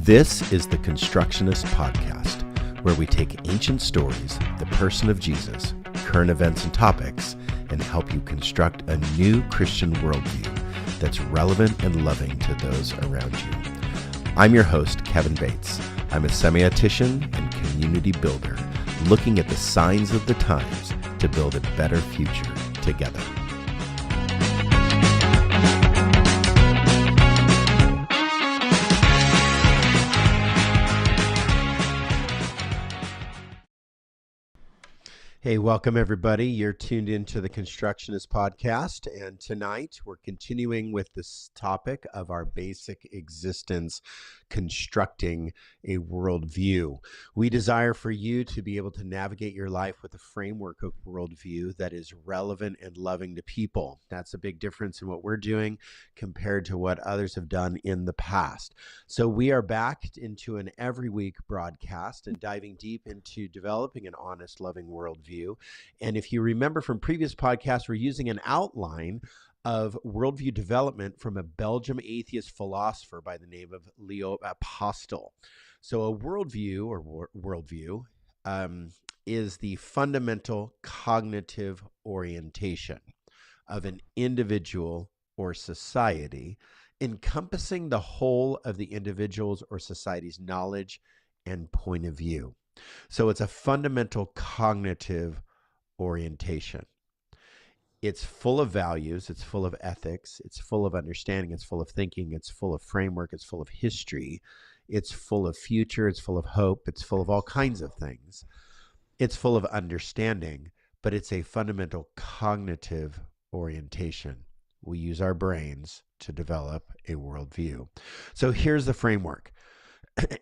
This is the Constructionist Podcast, where we take ancient stories, the person of Jesus, current events and topics, and help you construct a new Christian worldview that's relevant and loving to those around you. I'm your host, Kevin Bates. I'm a semiotician and community builder, looking at the signs of the times to build a better future together. Hey, welcome everybody. You're tuned into the Constructionist Podcast, and tonight we're continuing with this topic of our basic existence, constructing a worldview. We desire for you to be able to navigate your life with a framework of worldview that is relevant and loving to people. That's a big difference in what we're doing compared to what others have done in the past. So we are back into an every week broadcast and diving deep into developing an honest, loving worldview. And if you remember from previous podcasts, we're using an outline of worldview development from a Belgian atheist philosopher by the name of Leo Apostel. So a worldview is the fundamental cognitive orientation of an individual or society, encompassing the whole of the individual's or society's knowledge and point of view. So it's a fundamental cognitive orientation. It's full of values, it's full of ethics, it's full of understanding, it's full of thinking, it's full of framework, it's full of history, it's full of future, it's full of hope, it's full of all kinds of things. It's full of understanding, but it's a fundamental cognitive orientation. We use our brains to develop a worldview. So here's the framework.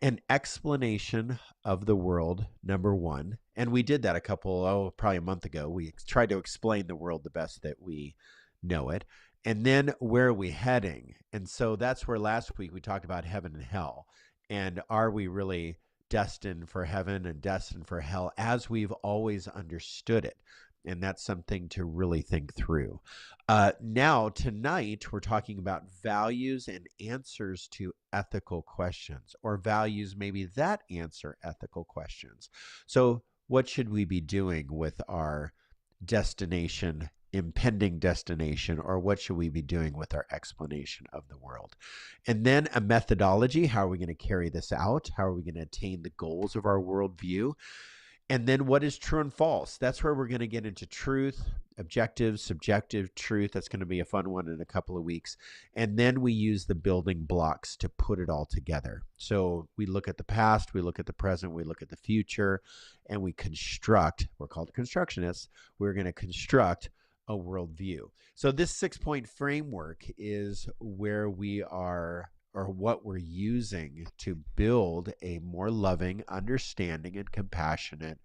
An explanation of the world, number one. And we did that probably a month ago. We tried to explain the world the best that we know it. And then where are we heading? And so that's where last week we talked about heaven and hell. And are we really destined for heaven and destined for hell as we've always understood it? And that's something to really think through. Now, tonight, we're talking about values and answers to ethical questions, or values maybe that answer ethical questions. So what should we be doing with our destination, impending destination, or what should we be doing with our explanation of the world? And then a methodology. How are we going to carry this out? How are we going to attain the goals of our worldview? And then what is true and false? That's where we're going to get into truth, objective, subjective truth. That's going to be a fun one in a couple of weeks. And then we use the building blocks to put it all together. So we look at the past, we look at the present, we look at the future, and we construct, we're called constructionists, we're going to construct a worldview. So this 6-point framework is where we are, or what we're using to build a more loving, understanding, and compassionate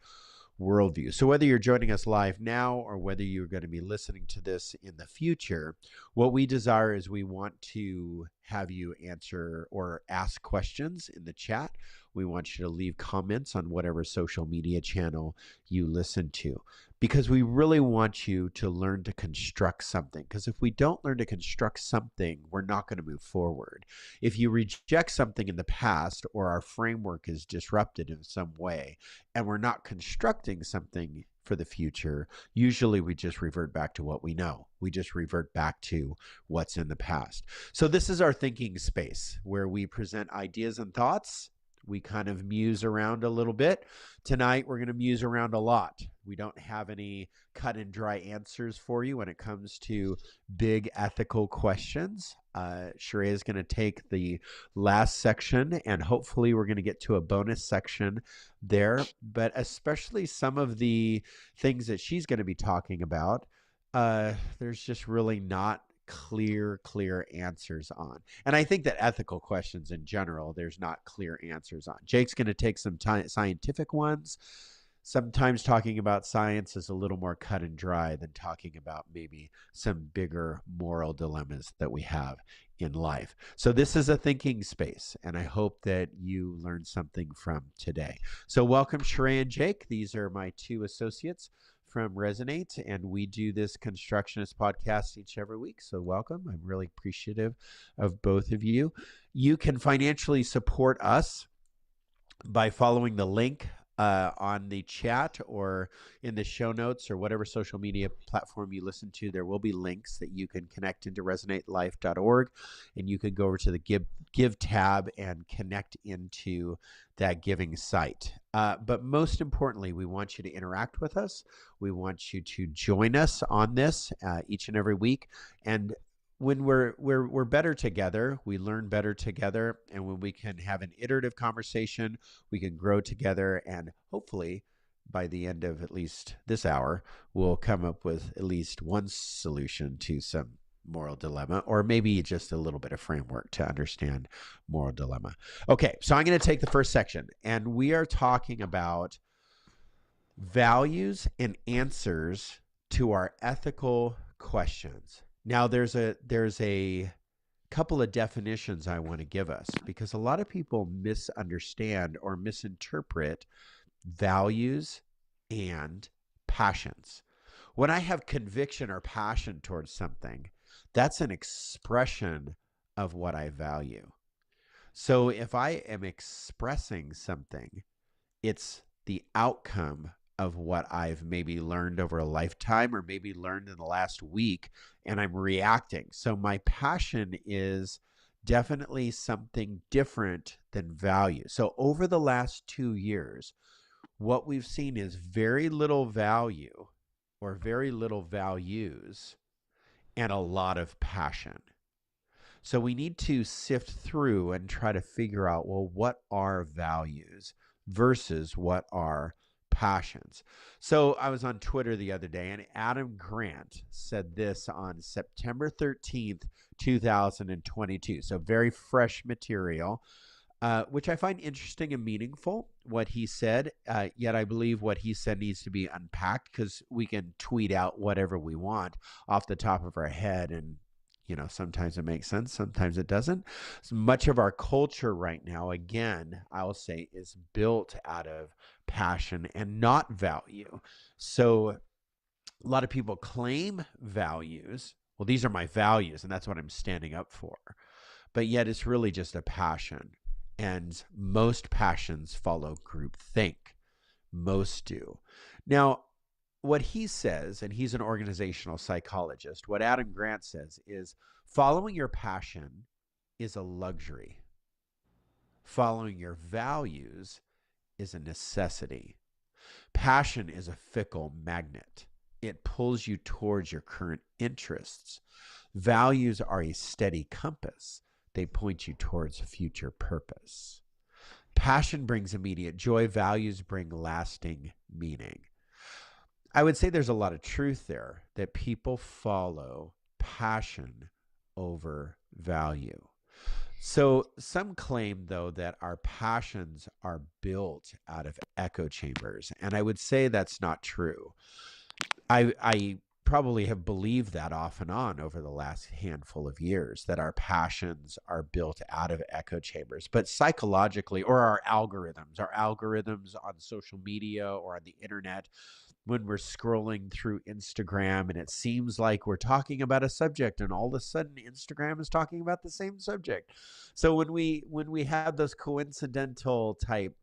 worldview. So whether you're joining us live now or whether you're going to be listening to this in the future, what we desire is we want to have you answer or ask questions in the chat. We want you to leave comments on whatever social media channel you listen to, because we really want you to learn to construct something. Because if we don't learn to construct something, we're not going to move forward. If you reject something in the past, or our framework is disrupted in some way, and we're not constructing something for the future, usually we just revert back to what we know. We just revert back to what's in the past. So this is our thinking space where we present ideas and thoughts. We kind of muse around a little bit. Tonight, we're going to muse around a lot. We don't have any cut and dry answers for you when it comes to big ethical questions. Sheree is going to take the last section, and hopefully we're going to get to a bonus section there. But especially some of the things that she's going to be talking about, there's just really not clear answers on. And I think that ethical questions in general, there's not clear answers on. Jake's going to take some scientific ones. Sometimes talking about science is a little more cut and dry than talking about maybe some bigger moral dilemmas that we have in life. So this is a thinking space, and I hope that you learned something from today. So welcome, Sheree and Jake. These are my two associates from Resonate, and we do this Constructionist podcast each every week. So welcome. I'm really appreciative of both of you. You can financially support us by following the link on the chat or in the show notes or whatever social media platform you listen to. There will be links that you can connect into resonatelife.org, and you can go over to the give tab and connect into that giving site. But most importantly, we want you to interact with us. We want you to join us on this each and every week. And when we're better together, we learn better together, and when we can have an iterative conversation, we can grow together, and hopefully by the end of at least this hour, we'll come up with at least one solution to some moral dilemma, or maybe just a little bit of framework to understand moral dilemma. Okay, so I'm going to take the first section, and we are talking about values and answers to our ethical questions. Now, there's a couple of definitions I want to give us, because a lot of people misunderstand or misinterpret values and passions. When I have conviction or passion towards something, that's an expression of what I value. So if I am expressing something, it's the outcome of what I've maybe learned over a lifetime or maybe learned in the last week, and I'm reacting. So my passion is definitely something different than value. So over the last 2 years, what we've seen is very little value or very little values and a lot of passion. So we need to sift through and try to figure out, well, what are values versus what are passions? So I was on Twitter the other day, and Adam Grant said this on September 13th, 2022. So very fresh material, which I find interesting and meaningful, what he said. Yet I believe what he said needs to be unpacked, because we can tweet out whatever we want off the top of our head, and sometimes it makes sense, sometimes it doesn't. So much of our culture right now, again, I'll say, is built out of passion and not value. So a lot of people claim values. Well, these are my values, and that's what I'm standing up for. But yet it's really just a passion. And most passions follow groupthink. Most do. Now, what he says, and he's an organizational psychologist, what Adam Grant says is following your passion is a luxury. Following your values is a necessity. Passion is a fickle magnet. It pulls you towards your current interests. Values are a steady compass. They point you towards future purpose. Passion brings immediate joy. Values bring lasting meaning. I would say there's a lot of truth there, that people follow passion over value. So some claim, though, that our passions are built out of echo chambers, and I would say that's not true. I probably have believed that off and on over the last handful of years, that our passions are built out of echo chambers. But psychologically, or our algorithms on social media or on the internet, when we're scrolling through Instagram and it seems like we're talking about a subject, and all of a sudden Instagram is talking about the same subject. So when we have those coincidental type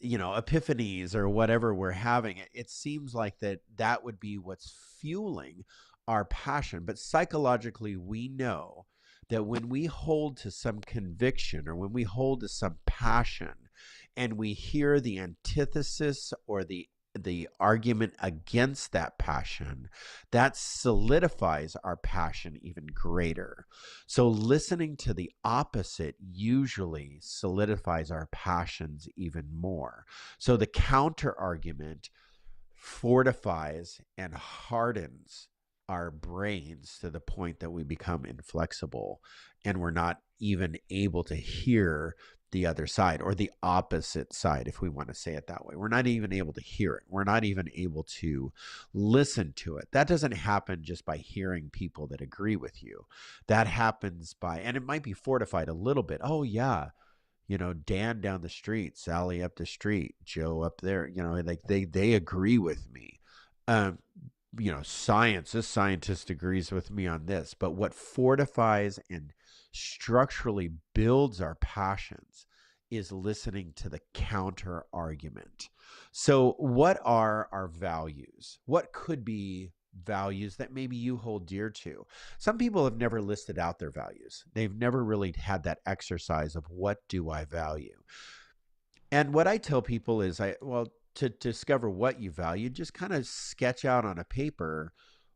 epiphanies or whatever we're having, it seems like that would be what's fueling our passion. But psychologically, we know that when we hold to some conviction or when we hold to some passion, and we hear the antithesis or the argument against that passion, that solidifies our passion even greater. So listening to the opposite usually solidifies our passions even more. So the counter argument fortifies and hardens our brains to the point that we become inflexible, and we're not even able to hear the other side, or the opposite side, if we want to say it that way. We're not even able to hear it. We're not even able to listen to it. That doesn't happen just by hearing people that agree with you. That happens by, and it might be fortified a little bit. Oh yeah, Dan down the street, Sally up the street, Joe up there, like they agree with me. Um, this scientist agrees with me on this. But what fortifies and structurally builds our passions is listening to the counter argument. So, what are our values? What could be values that maybe you hold dear to? Some people have never listed out their values. They've never really had that exercise of what do I value? And what I tell people is to discover what you value, just kind of sketch out on a paper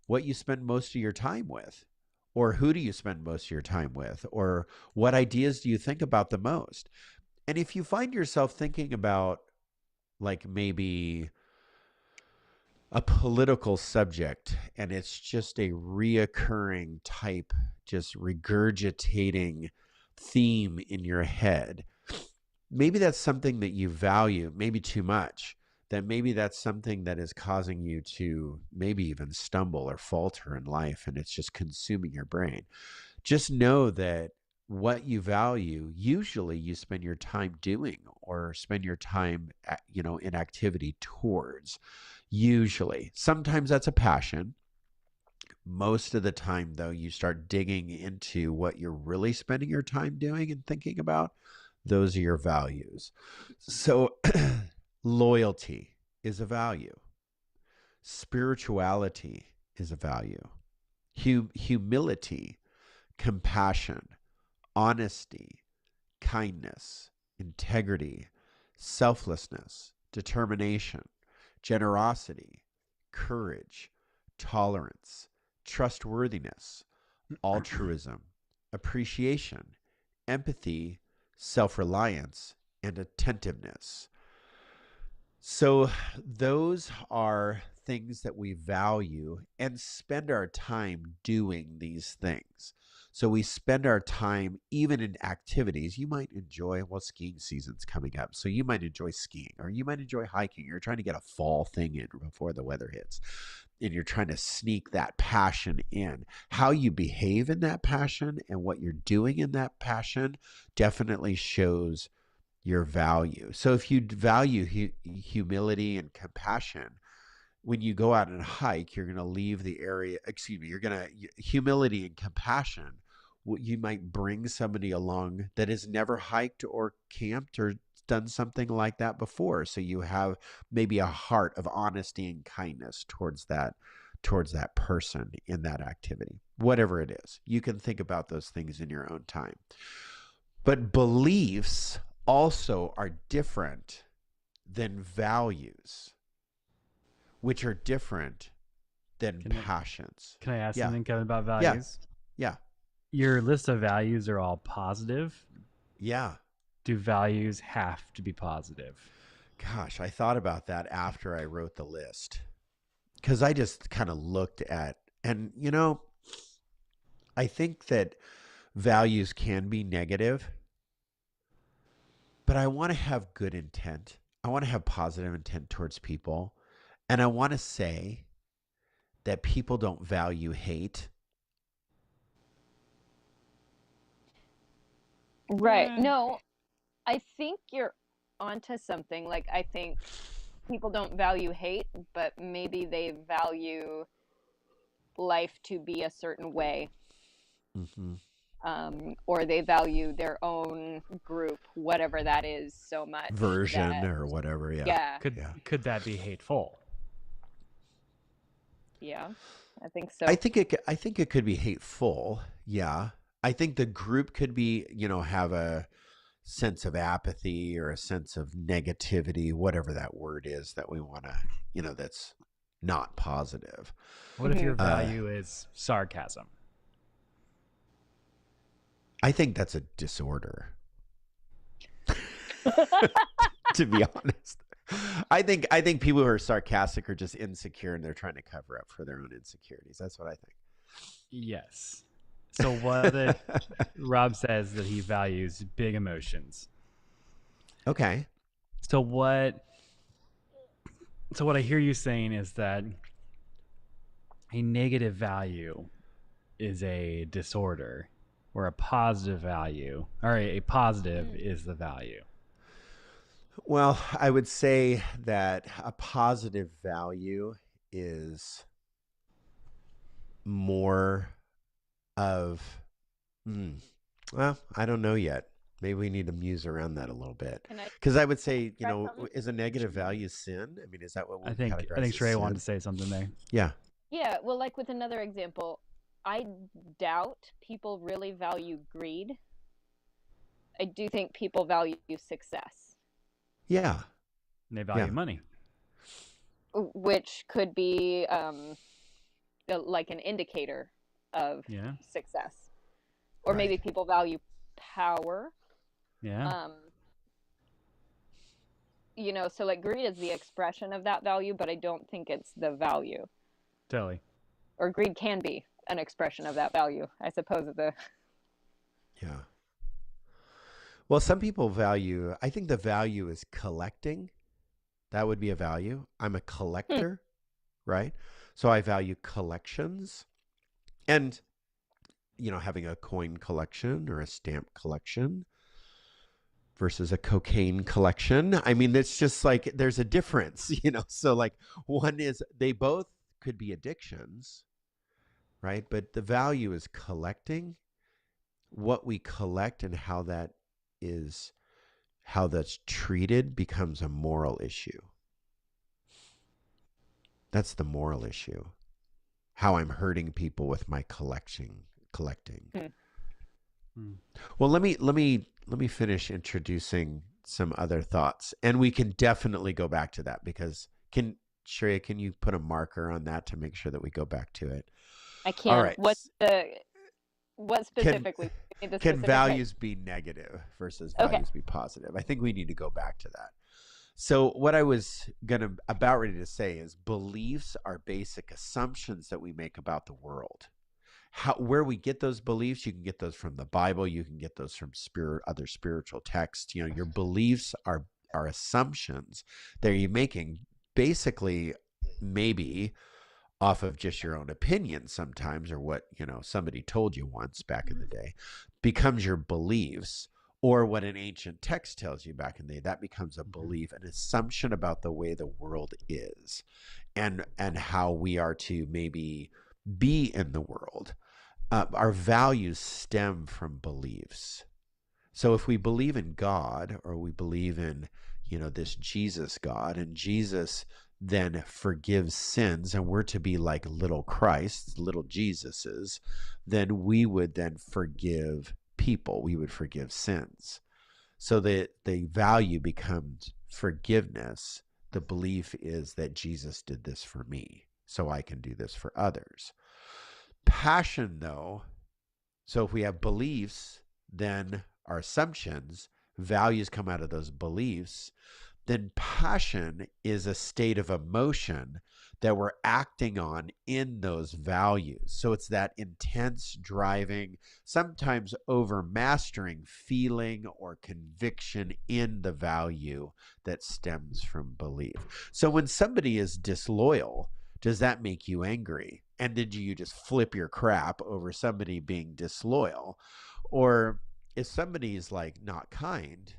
what you spend most of your time with, or who do you spend most of your time with, or what ideas do you think about the most. And if you find yourself thinking about like maybe a political subject and it's just a reoccurring type, just regurgitating theme in your head, maybe that's something that you value, maybe too much, that maybe that's something that is causing you to maybe even stumble or falter in life, and it's just consuming your brain. Just know that what you value, usually you spend your time doing or spend your time, in activity towards. Usually. Sometimes that's a passion. Most of the time, though, you start digging into what you're really spending your time doing and thinking about. Those are your values. So, loyalty is a value, spirituality is a value, humility, compassion, honesty, kindness, integrity, selflessness, determination, generosity, courage, tolerance, trustworthiness, altruism, appreciation, empathy, self reliance, and attentiveness. So, those are things that we value and spend our time doing these things. So, we spend our time even in activities you might enjoy. Well, skiing season's coming up. So, you might enjoy skiing or you might enjoy hiking. You're trying to get a fall thing in before the weather hits. And you're trying to sneak that passion in. How you behave in that passion and what you're doing in that passion definitely shows your value. So if you value humility and compassion, when you go out and hike, you're going to leave the area, you're going to, humility and compassion, you might bring somebody along that has never hiked or camped or done something like that before. So you have maybe a heart of honesty and kindness towards that person in that activity, whatever it is. You can think about those things in your own time. But beliefs also are different than values, which are different than passions. Can I ask Yeah. something, Kevin, about values? Yeah. Your list of values are all positive. Yeah. Do values have to be positive? Gosh, I thought about that after I wrote the list because I just kind of looked at, and I think that values can be negative, but I want to have good intent. I want to have positive intent towards people. And I want to say that people don't value hate. Right. No, I think you're onto something. Like, I think people don't value hate, but maybe they value life to be a certain way. Mm-hmm. Or they value their own group, whatever that is, so much. Version or whatever. Yeah. Yeah. Could that be hateful? Yeah, I think so. I think it could be hateful. Yeah. I think the group could be, have a sense of apathy or a sense of negativity, whatever that word is that we want to, that's not positive. What if your value is sarcasm? I think that's a disorder. To be honest. I think people who are sarcastic are just insecure and they're trying to cover up for their own insecurities. That's what I think. Yes. So what Rob says that he values big emotions. Okay. So what I hear you saying is that a negative value is a disorder or a positive value, or a positive is the value? Well, I would say that a positive value is more of, well, I don't know yet. Maybe we need to muse around that a little bit. Can I Because I would say, try something? is a negative value sin? I mean, is that what we I think categorize as Shrey wanted sin? to say something there. Yeah. Yeah, well, like with another example, I doubt people really value greed. I do think people value success, Yeah. And they value Yeah. money. which could be like an indicator of Yeah. success. Or Right. maybe people value power. Yeah. So like greed is the expression of that value, but I don't think it's the value. Totally. Or greed can be an expression of that value, I suppose. Yeah. Well, some people value, I think the value is collecting. That would be a value. I'm a collector, right? So I value collections and, having a coin collection or a stamp collection versus a cocaine collection. I mean, it's just like there's a difference, So, like, one is they both could be addictions, right? But the value is collecting. What we collect and how that's treated becomes a moral issue. That's the moral issue. How I'm hurting people with my collecting. Well, let me finish introducing some other thoughts, and we can definitely go back to that because Shreya, can you put a marker on that to make sure that we go back to it? I can. All right. What specifically? Can values be negative versus Okay. values be positive? I think we need to go back to that. So what I was about ready to say is beliefs are basic assumptions that we make about the world. Where we get those beliefs, you can get those from the Bible, you can get those from other spiritual texts. Your beliefs are assumptions that you're making basically maybe off of just your own opinion sometimes, or what somebody told you once back in the day becomes your beliefs, or what an ancient text tells you back in the day, that becomes a belief, an assumption about the way the world is and how we are to maybe be in the world. Our values stem from beliefs. So if we believe in God, or we believe in this Jesus God, and Jesus then forgives sins, and we're to be like little Christs, little Jesuses, then we would then forgive people. We would forgive sins. So the value becomes forgiveness. The belief is that Jesus did this for me, so I can do this for others. Passion, though, so if we have beliefs, then our assumptions, values come out of those beliefs. Then passion is a state of emotion that we're acting on in those values. So it's that intense, driving, sometimes overmastering feeling or conviction in the value that stems from belief. So when somebody is disloyal, does that make you angry? And did you just flip your crap over somebody being disloyal? Or if somebody is like not kind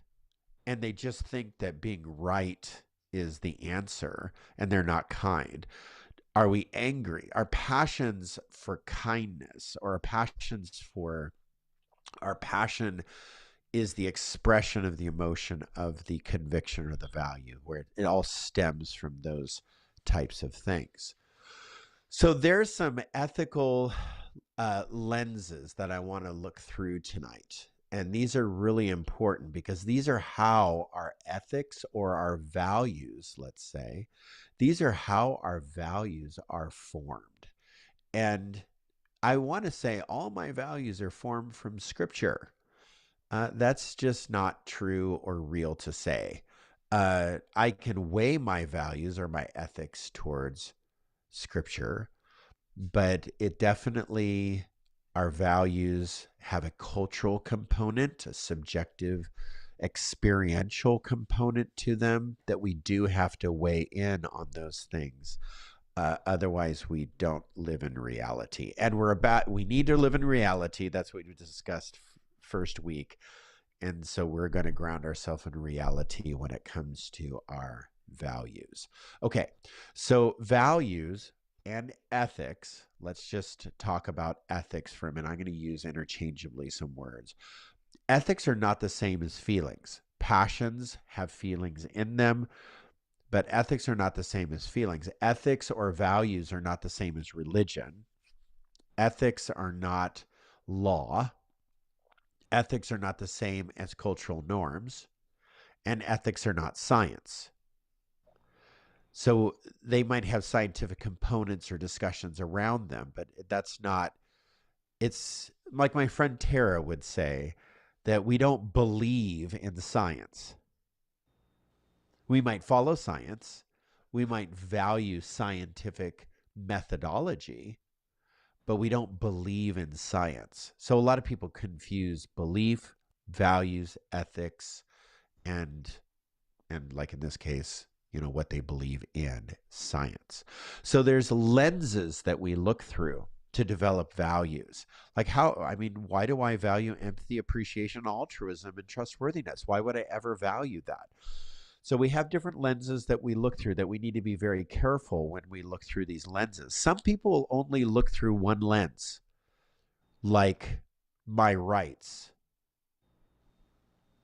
and they just think that being right is the answer and they're not kind, are we angry? Our passions for kindness, or our passion is the expression of the emotion of the conviction or the value, where it all stems from those types of things. So there's some ethical lenses that I want to look through tonight. And these are really important because these are how our ethics, or our values, let's say, these are how our values are formed. And I want to say all my values are formed from Scripture. That's just not true or real to say. I can weigh my values or my ethics towards Scripture, but it definitely, our values have a cultural component, a subjective, experiential component to them that we do have to weigh in on those things. Otherwise, we don't live in reality. And we need to live in reality. That's what we discussed first week. And so we're going to ground ourselves in reality when it comes to our values. Okay, so values and ethics. Let's just talk about ethics for a minute. I'm going to use interchangeably some words. Ethics are not the same as feelings. Passions have feelings in them, but ethics are not the same as feelings. Ethics or values are not the same as religion. Ethics are not law. Ethics are not the same as cultural norms, and ethics are not science. So they might have scientific components or discussions around them, but that's not, it's like my friend Tara would say, that we don't believe in science. We might follow science. We might value scientific methodology, but we don't believe in science. So a lot of people confuse belief, values, ethics, and like in this case, what they believe in, science. So there's lenses that we look through to develop values. Like why do I value empathy, appreciation, altruism, and trustworthiness? Why would I ever value that? So we have different lenses that we look through that we need to be very careful when we look through these lenses. Some people will only look through one lens, like my rights,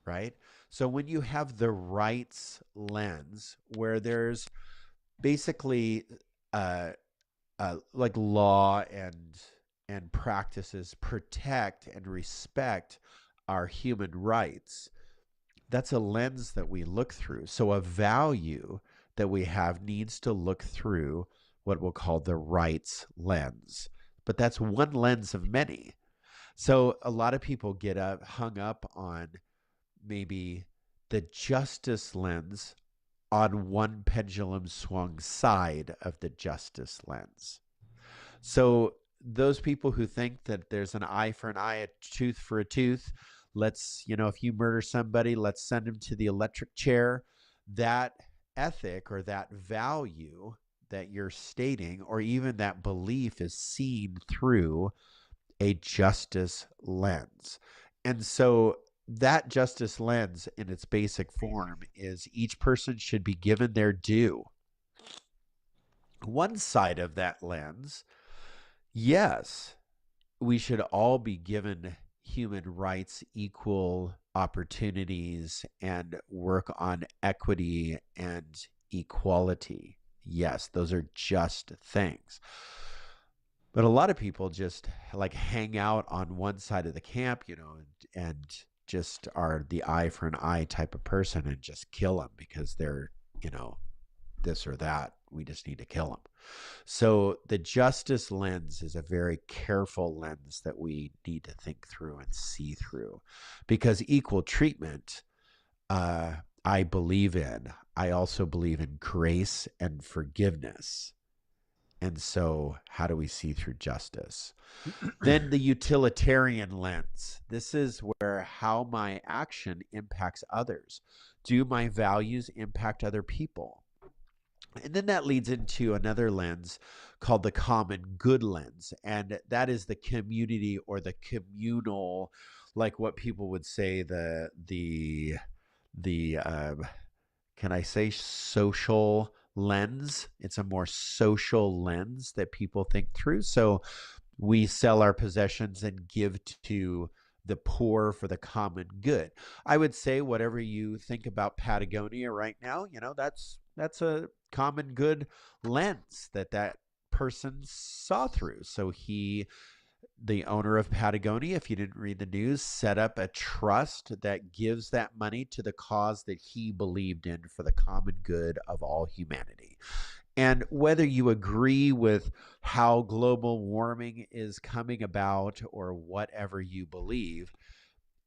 right? So when you have the rights lens, where there's basically like law and practices protect and respect our human rights, that's a lens that we look through. So a value that we have needs to look through what we'll call the rights lens. But that's one lens of many. So a lot of people get hung up on maybe the justice lens on one pendulum swung side of the justice lens. So those people who think that there's an eye for an eye, a tooth for a tooth, if you murder somebody, let's send him to the electric chair. That ethic or that value that you're stating, or even that belief, is seen through a justice lens. And so that justice lens in its basic form is each person should be given their due. One side of that lens, yes, we should all be given human rights, equal opportunities, and work on equity and equality. Yes, those are just things. But a lot of people just like hang out on one side of the camp, and just are the eye for an eye type of person and just kill them because they're, this or that. We just need to kill them. So the justice lens is a very careful lens that we need to think through and see through, because equal treatment, I believe in. I also believe in grace and forgiveness. And so how do we see through justice? Then the utilitarian lens. This is where how my action impacts others. Do my values impact other people? And then that leads into another lens called the common good lens. And that is the community or the communal, like what people would say, can I say social lens? It's a more social lens that people think through. So we sell our possessions and give to the poor for the common good. I would say whatever you think about Patagonia right now, that's a common good lens that person saw through. So the owner of Patagonia, if you didn't read the news, set up a trust that gives that money to the cause that he believed in for the common good of all humanity. And whether you agree with how global warming is coming about or whatever you believe,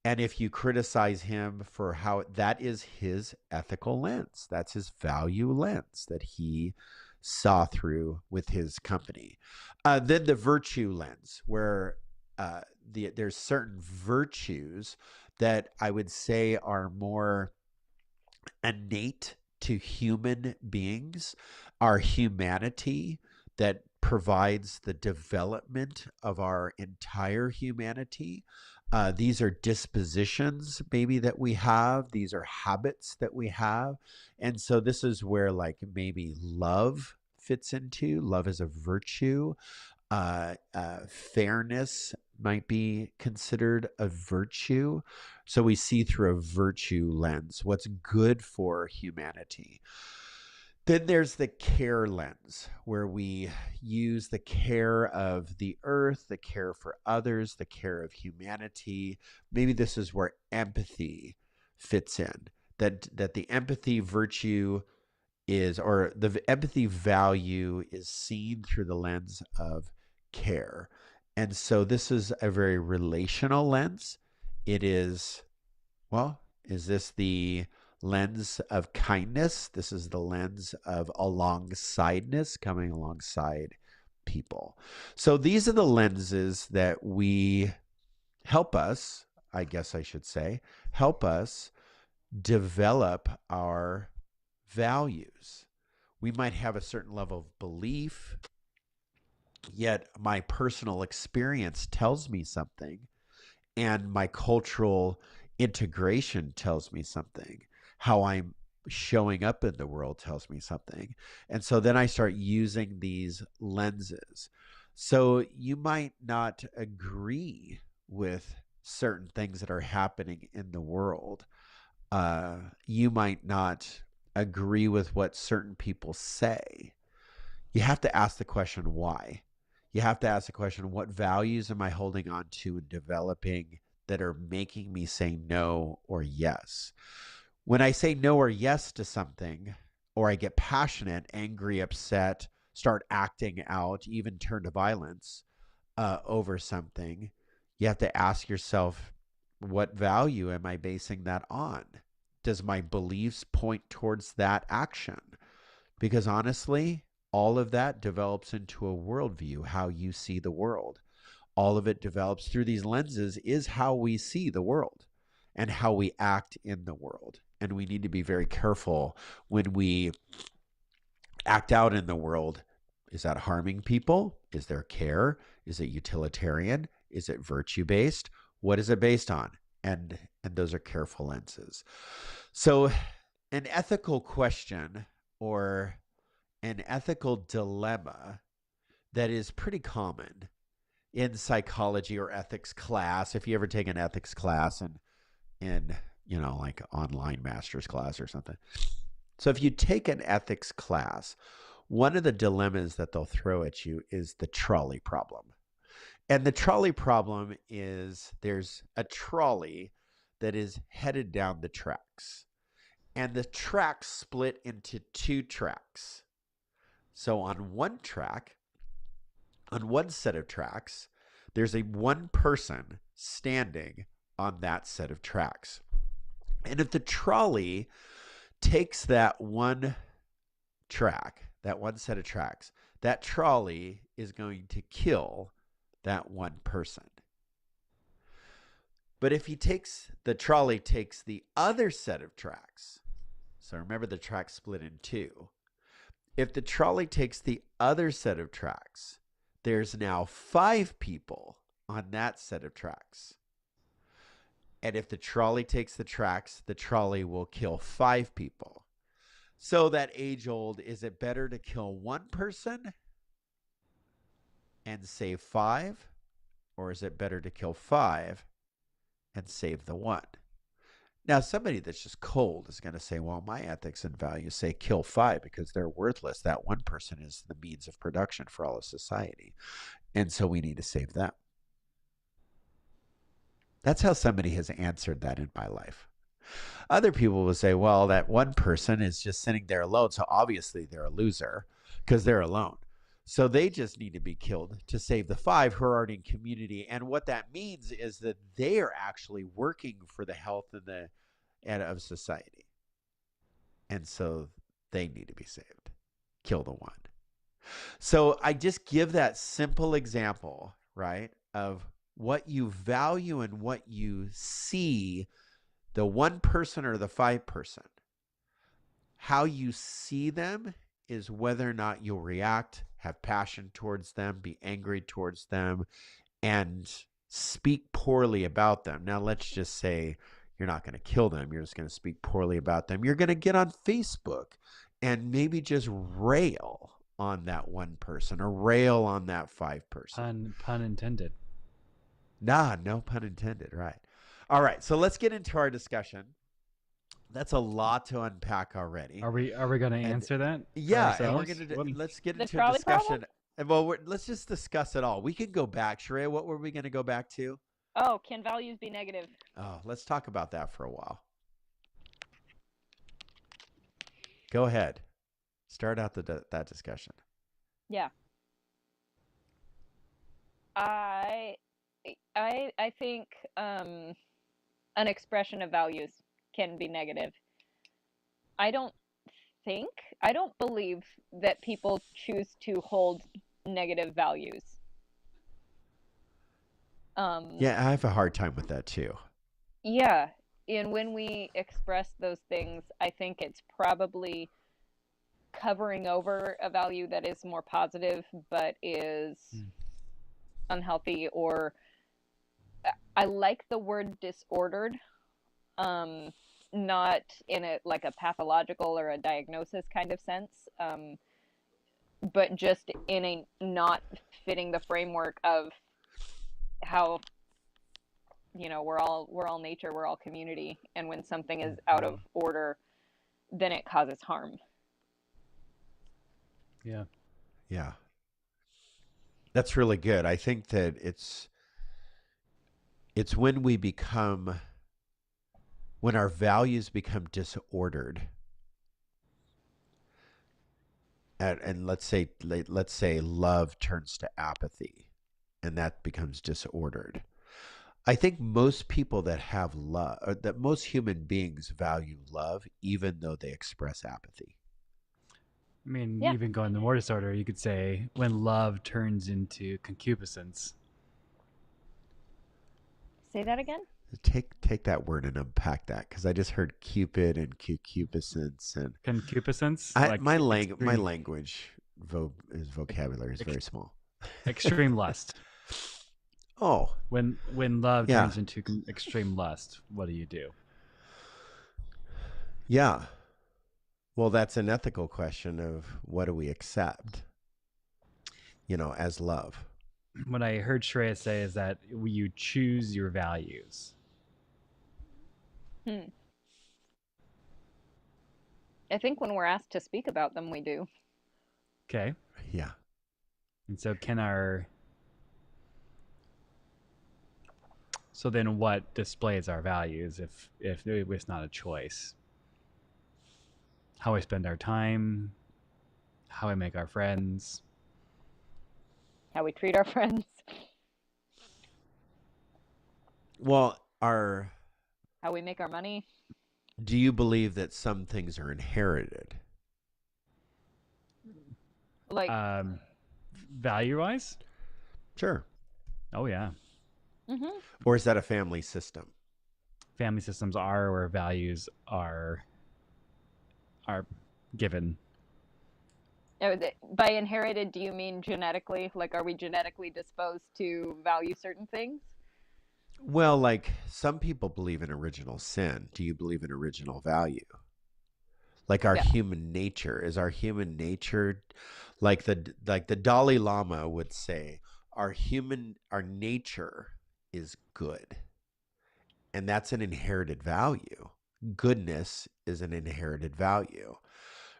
and if you criticize him for how, that is his ethical lens, that's his value lens that he saw through with his company. Then the virtue lens, where there's certain virtues that I would say are more innate to human beings, our humanity, that provides the development of our entire humanity. These are dispositions maybe that we have. These are habits that we have. And so this is where like maybe love fits into. Love is a virtue. Fairness might be considered a virtue. So we see through a virtue lens what's good for humanity. Then there's the care lens, where we use the care of the earth, the care for others, the care of humanity. Maybe this is where empathy fits in. That the empathy virtue is, or the empathy value is seen through the lens of care. And so this is a very relational lens. It is, well, is this the lens of kindness? This is the lens of alongsideness, coming alongside people. So these are the lenses that we help us, I guess I should say, help us develop our values. We might have a certain level of belief, yet my personal experience tells me something, and my cultural integration tells me something. How I'm showing up in the world tells me something. And so then I start using these lenses. So you might not agree with certain things that are happening in the world. You might not agree with what certain people say. You have to ask the question, why? You have to ask the question, what values am I holding on to and developing that are making me say no or yes? When I say no or yes to something, or I get passionate, angry, upset, start acting out, even turn to violence over something, you have to ask yourself, what value am I basing that on? Does my beliefs point towards that action? Because honestly, all of that develops into a worldview, how you see the world. All of it develops through these lenses is how we see the world and how we act in the world. And we need to be very careful when we act out in the world. Is that harming people? Is there care? Is it utilitarian? Is it virtue-based? What is it based on? And those are careful lenses. So an ethical question or an ethical dilemma that is pretty common in psychology or ethics class, if you ever take an ethics class in like online master's class or something. So if you take an ethics class, one of the dilemmas that they'll throw at you is the trolley problem. And the trolley problem is there's a trolley that is headed down the tracks. And the tracks split into two tracks. So on one track, on one set of tracks, there's one person standing on that set of tracks. And if the trolley takes that one track, that one set of tracks, that trolley is going to kill that one person. But if the trolley takes the other set of tracks, so remember the tracks split in two. If the trolley takes the other set of tracks, there's now 5 people on that set of tracks. And if the trolley takes the tracks, the trolley will kill 5 people. So that age old, is it better to kill one person and save 5? Or is it better to kill 5 and save the one? Now, somebody that's just cold is going to say, well, my ethics and values say kill 5 because they're worthless. That one person is the means of production for all of society. And so we need to save them. That's how somebody has answered that in my life. Other people will say, well, that one person is just sitting there alone. So obviously they're a loser because they're alone. So they just need to be killed to save the 5 who are already in community. And what that means is that they are actually working for the health of society. And so they need to be saved. Kill the one. So I just give that simple example, right, of what you value and what you see, the one person or the 5 person. How you see them is whether or not you'll react have passion towards them, be angry towards them, and speak poorly about them. Now, let's just say you're not going to kill them. You're just going to speak poorly about them. You're going to get on Facebook and maybe just rail on that one person or rail on that 5 person. Pun intended. Nah, no pun intended. Right. All right. So let's get into our discussion. That's a lot to unpack already. Are we going to answer that? Yeah, and we're going to let's get into a discussion. And well, let's just discuss it all. We can go back. Sharia, what were we going to go back to? Oh, can values be negative? Oh, let's talk about that for a while. Go ahead. Start out that discussion. Yeah. I think an expression of values can be negative. I don't believe that people choose to hold negative values. Yeah, I have a hard time with that too. Yeah, and when we express those things, I think it's probably covering over a value that is more positive but is unhealthy, or I like the word disordered, not in a like a pathological or a diagnosis kind of sense, but just in a not fitting the framework of how, you know, we're all nature, we're all community, and when something is out of order, then it causes harm. Yeah. That's really good. I think that it's when our values become disordered. And let's say love turns to apathy, and that becomes disordered. I think most people that have love, or that most human beings value love, even though they express apathy. I mean, even going the more disorder, you could say when love turns into concupiscence. Say that again? Take that word and unpack that, because I just heard Cupid and concupiscence and concupiscence. My language vocabulary is very small. Extreme lust. Oh, when love turns into extreme lust, what do you do? Yeah. Well, that's an ethical question of what do we accept, as love. What I heard Shreya say is that you choose your values. I think when we're asked to speak about them, we do. Okay. Yeah. And so so then what displays our values if it's not a choice? How we spend our time, how we make our friends, how we treat our friends. Well, how we make our money. Do you believe that some things are inherited? Like value-wise? Sure. Oh yeah. Mm-hmm. Or is that a family system? Family systems are where values are given. By inherited, do you mean genetically? Like, are we genetically disposed to value certain things? Well, like some people believe in original sin. Do you believe in original value? Like our human nature, is our human nature like the Dalai Lama would say, our nature is good. And that's an inherited value. Goodness is an inherited value.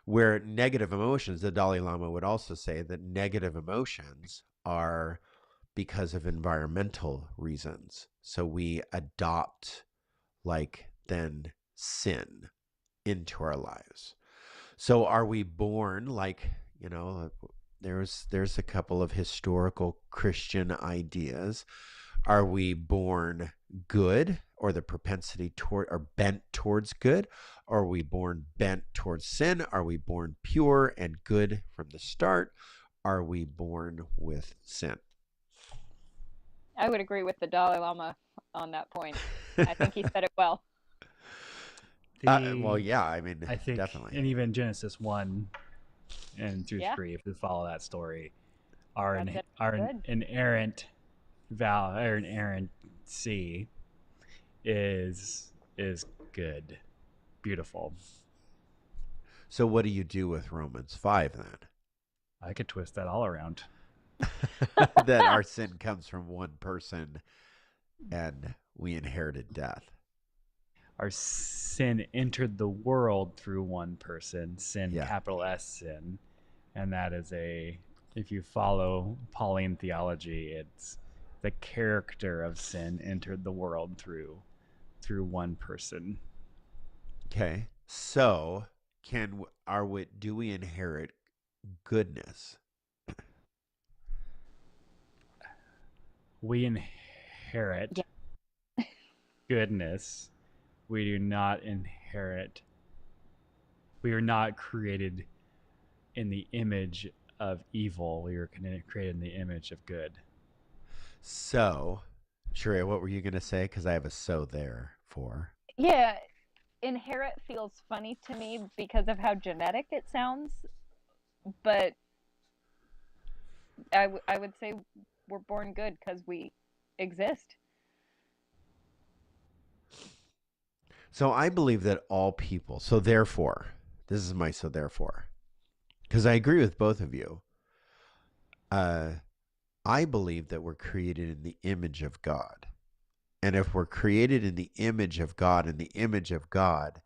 Where negative emotions, the Dalai Lama would also say that negative emotions are because of environmental reasons. So we adopt then sin into our lives. So are we born there's a couple of historical Christian ideas. Are we born good, or the propensity toward, or bent towards good? Are we born bent towards sin? Are we born pure and good from the start? Are we born with sin? I would agree with the Dalai Lama on that point. I think he said it well. Well, yeah, I mean, I think, definitely. and even Genesis 1 and through Yeah. 3, if we follow that story, our That's good. inerrant or inerrancy is good, beautiful. So what do you do with Romans 5 then? I could twist that all around. That our sin comes from one person and we inherited death. Our sin entered the world through one person, sin, Yeah. capital S sin. And that is if you follow Pauline theology, it's the character of sin entered the world through one person. Okay. So do we inherit goodness? We inherit goodness. We do not inherit. We are not created in the image of evil. We were created in the image of good. So, Sharia, what were you going to say? Because I have a so there for. Yeah, inherit feels funny to me because of how genetic it sounds, but I would say we're born good because we exist. So I believe that all people, so therefore, this is my so therefore, because I agree with both of you. I believe that we're created in the image of God. And if we're created in the image of God, and the image of God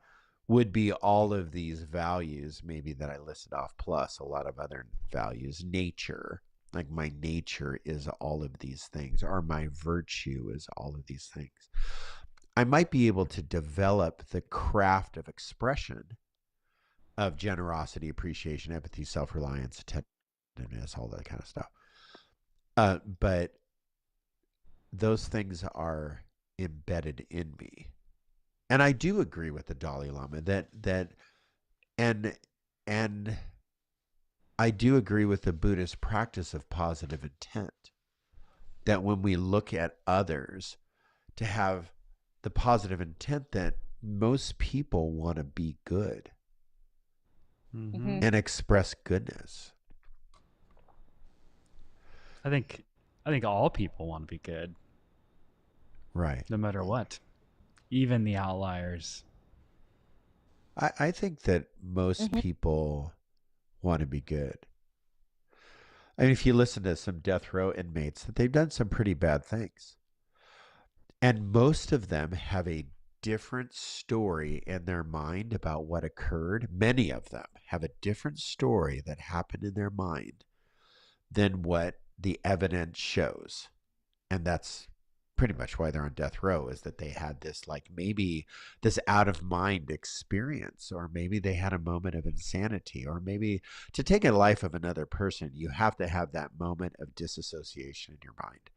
would be all of these values, maybe that I listed off, plus a lot of other values, nature, like my nature is all of these things, or my virtue is all of these things. I might be able to develop the craft of expression of generosity, appreciation, empathy, self-reliance, attentiveness, all that kind of stuff. But those things are embedded in me. And I do agree with the Dalai Lama and I do agree with the Buddhist practice of positive intent, that when we look at others, to have the positive intent that most people want to be good and express goodness. I think all people want to be good. Right. No matter what. Even the outliers. I think that most people want to be good. I mean, if you listen to some death row inmates, that they've done some pretty bad things. And most of them have a different story in their mind about what occurred. Many of them have a different story that happened in their mind than what the evidence shows. And that's pretty much why they're on death row, is that they had this, like, maybe this out of mind experience, or maybe they had a moment of insanity, or maybe to take a life of another person, you have to have that moment of disassociation in your mind,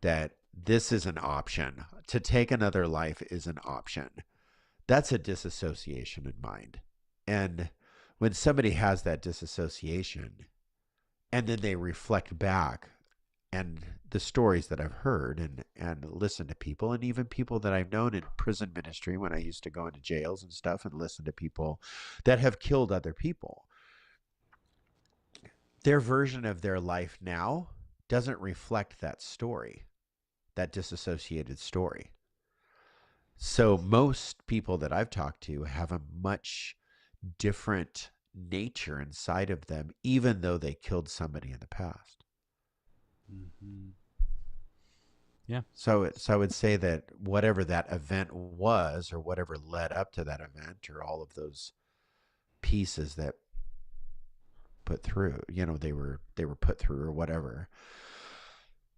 that this is an option. To take another life is an option. That's a disassociation in mind. And when somebody has that disassociation and then they reflect back, and the stories that I've heard and listened to people, and even people that I've known in prison ministry when I used to go into jails and stuff and listen to people that have killed other people, their version of their life now doesn't reflect that story, that disassociated story. So most people that I've talked to have a much different nature inside of them, even though they killed somebody in the past. Yeah. So I would say that whatever that event was, or whatever led up to that event, or all of those pieces that put through, they were put through, or whatever,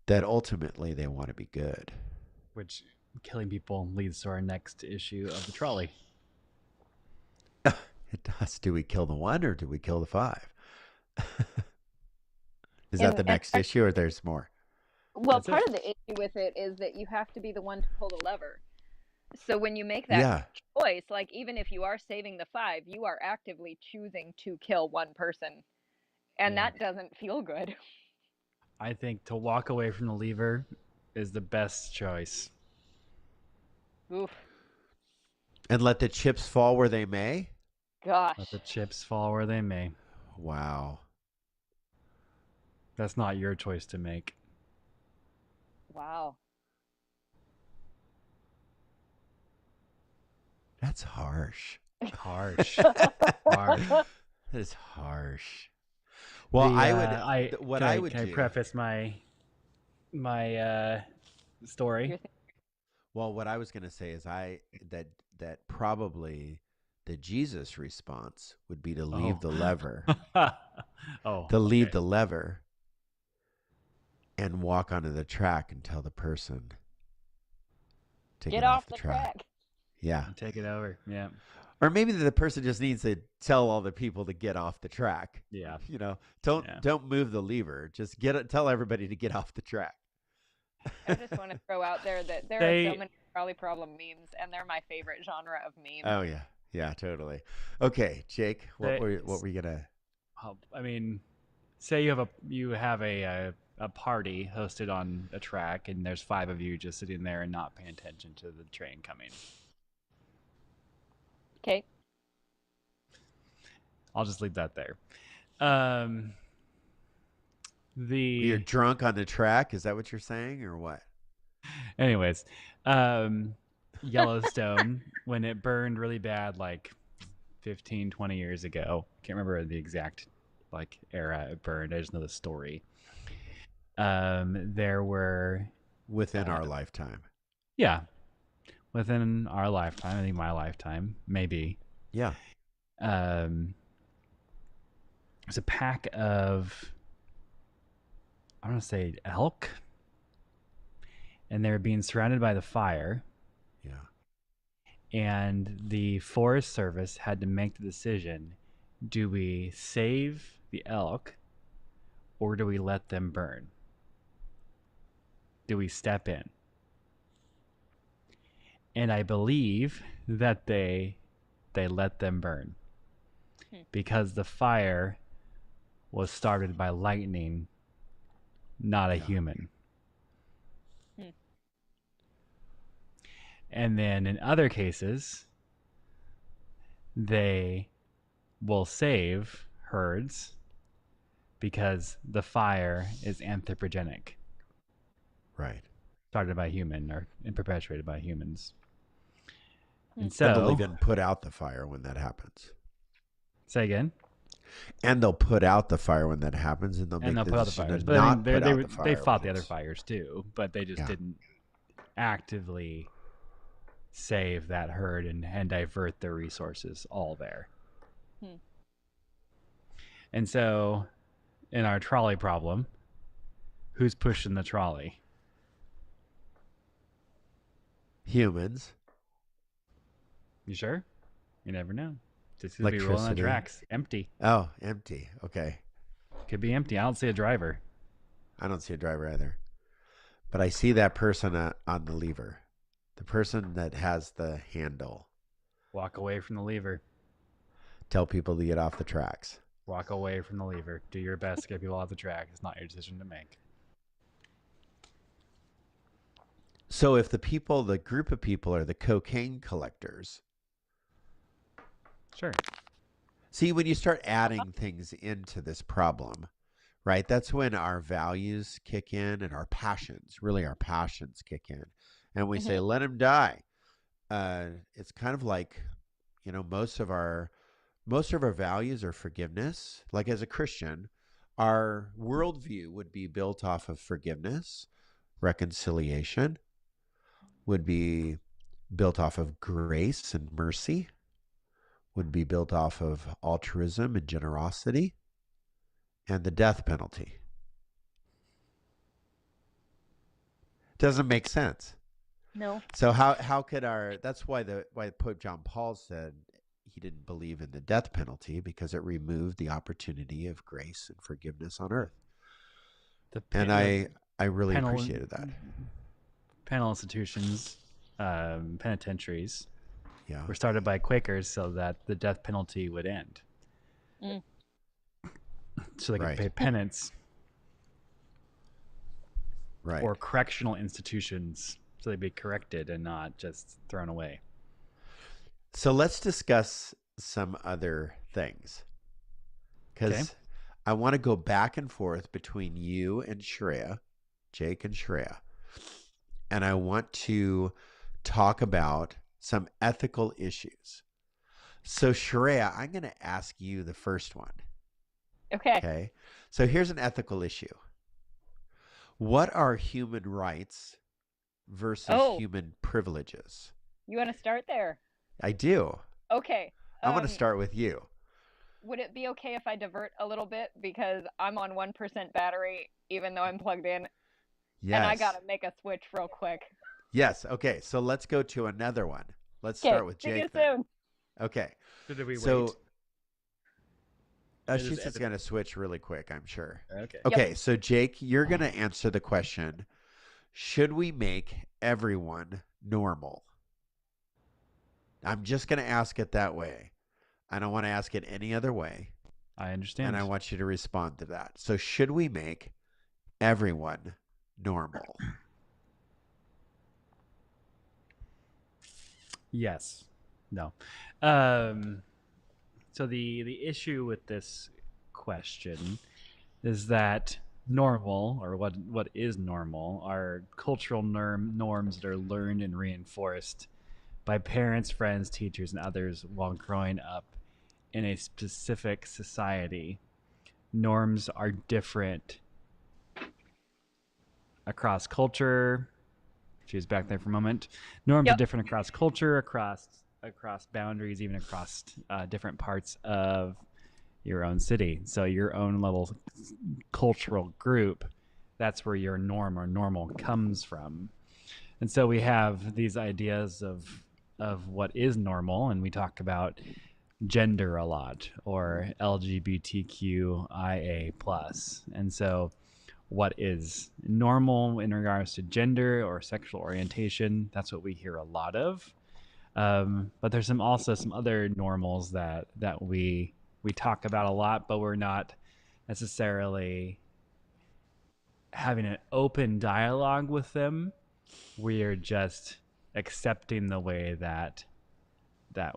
that ultimately they want to be good. Which, killing people leads to our next issue of the trolley. It does. Do we kill the 1 or do we kill the 5? Is that the next issue, or there's more? Well, part of the issue with it is that you have to be the one to pull the lever. So when you make that choice, like, even if you are saving the 5, you are actively choosing to kill one person. And that doesn't feel good. I think to walk away from the lever is the best choice. Oof. And let the chips fall where they may? Gosh. Let the chips fall where they may. Wow. That's not your choice to make. Wow. That's harsh. Harsh. Harsh. That is harsh. Well, The, I would. I What can I I would can I do. preface my story? You're Well, what I was going to say is that probably the Jesus response would be to leave Oh. the lever, Oh. to leave okay. the lever, and walk onto the track and tell the person to Get off the track. Yeah. Take it over. Yeah. Or maybe the person just needs to tell all the people to get off the track. Yeah. You know, don't move the lever. Just tell everybody to get off the track. I just want to throw out there that there are so many trolley problem memes, and they're my favorite genre of meme. Oh yeah, yeah, totally. Okay, Jake, what were you gonna? I mean, say you have a party hosted on a track, and there's 5 of you just sitting there and not paying attention to the train coming. Okay. I'll just leave that there. You're drunk on the track. Is that what you're saying, or what? Anyways, Yellowstone, when it burned really bad, like 15, 20 years ago, can't remember the exact era it burned. I just know the story. There were within our lifetime. Yeah, within our lifetime. I think my lifetime, maybe. Yeah. There's a pack of, I'm going to say elk, and they're being surrounded by the fire. Yeah. And the Forest Service had to make the decision, do we save the elk or do we let them burn? Do we step in? And I believe that they let them burn because the fire was started by lightning, not a human. And then in other cases, they will save herds because the fire is anthropogenic. Right. Started by human and perpetuated by humans. And they'll even put out the fire when that happens. Say again? And they'll put out the fire when that happens, and they'll put out the fires. But they fought the other fires too, but they just didn't actively save that herd and divert their resources all there. And so, in our trolley problem, who's pushing the trolley? Humans. You sure? You never know. Just could be rolling on tracks. Empty. Oh, empty. Okay. Could be empty. I don't see a driver. I don't see a driver either. But I see that person on the lever. The person that has the handle. Walk away from the lever. Tell people to get off the tracks. Walk away from the lever. Do your best to get people off the track. It's not your decision to make. So if the group of people are the cocaine collectors. Sure. See, when you start adding things into this problem, right, that's when our values kick in and our passions kick in. And we say, let him die. It's kind of like, most of our values are forgiveness. Like as a Christian, our worldview would be built off of forgiveness, reconciliation, would be built off of grace and mercy, would be built off of altruism and generosity, and the death penalty. Doesn't make sense. No. So how could that's why Pope John Paul said he didn't believe in the death penalty, because it removed the opportunity of grace and forgiveness on earth. And I really appreciated that. Penal institutions, penitentiaries, were started by Quakers so that the death penalty would end. So they could pay penance. Right. Or correctional institutions so they'd be corrected and not just thrown away. So let's discuss some other things. Okay. because I want to go back and forth between you and Shreya, Jake and Shreya, and I want to talk about some ethical issues. So, Shreya, I'm going to ask you the first one. Okay. Okay. So, here's an ethical issue. What are human rights versus Oh, human privileges? you want to start there? I do. Okay. I want to start with you. Would it be okay if I divert a little bit because I'm on 1% battery even though I'm plugged in and I got Yes. to make a switch real quick. Yes. Okay. So let's go to another one. Let's Okay. start with See you Jake then. soon. Okay. So did we So wait? It is she's just edit- going to switch really quick, I'm sure. Okay. Okay. So, Jake, you're going to answer the question: should we make everyone normal? I'm just going to ask it that way. I don't want to ask it any other way. I understand. And I want you to respond to that. So, should we make everyone normal? Yes. No. So the issue with this question is that normal, or what is normal, are cultural norms that are learned and reinforced by parents, friends, teachers, and others while growing up in a specific society. Norms are different across culture. She was back there for a moment. Norms are different across culture, across boundaries, even across different parts of your own city. So your own little cultural group, that's where your norm or normal comes from. And so we have these ideas of what is normal, and we talk about gender a lot, or LGBTQIA plus. And so what is normal in regards to gender or sexual orientation, that's what we hear a lot of. But there's also some other normals that we talk about a lot, but we're not necessarily having an open dialogue with them. We are just accepting the way that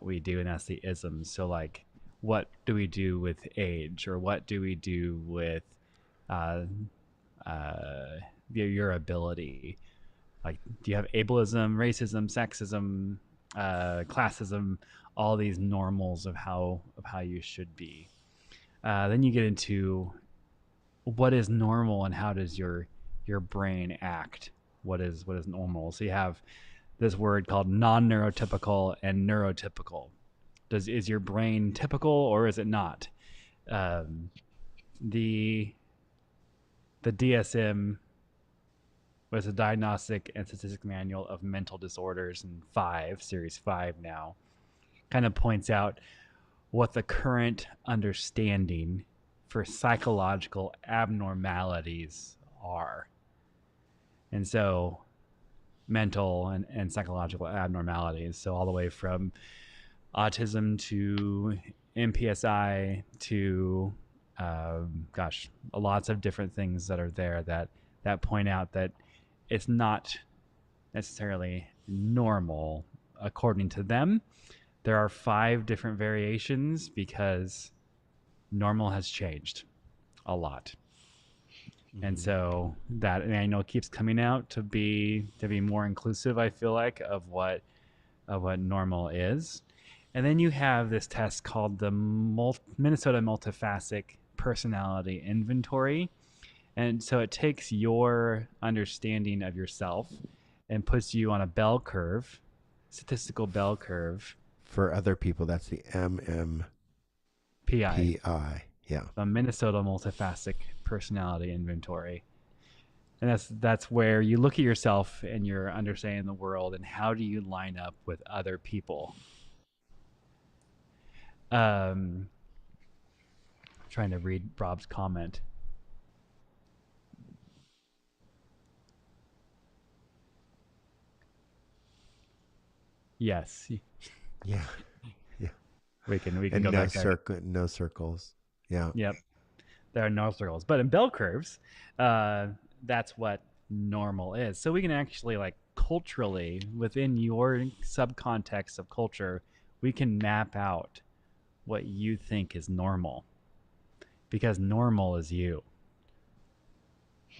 we do, and that's the isms. So like, what do we do with age, or what do we do with your ability? Like, do you have ableism, racism, sexism, classism, all these normals of how you should be? Then you get into what is normal and how does your brain act. What is normal? So you have this word called non-neurotypical and neurotypical. Is your brain typical or is it not? The DSM was a Diagnostic and Statistic Manual of Mental Disorders in series 5 now, kind of points out what the current understanding for psychological abnormalities are. And so mental and psychological abnormalities, so all the way from autism to MPSI to lots of different things that are there that point out that it's not necessarily normal according to them. There are 5 different variations because normal has changed a lot. And so that, and I know it keeps coming out to be more inclusive, I feel like, of what normal is. And then you have this test called the Minnesota Multifaceted Personality Inventory. And so it takes your understanding of yourself and puts you on a bell curve, statistical bell curve. For other people, that's the MMPI. Yeah. The Minnesota Multifaceted Personality Inventory. And that's where you look at yourself and your understanding the world and how do you line up with other people. Trying to read Rob's comment. Yes. Yeah. Yeah. We can And go back there. No circles. Yeah. Yep. There are no circles. But in bell curves, that's what normal is. So we can actually, like, culturally, within your subcontext of culture, we can map out what you think is normal. because normal is you,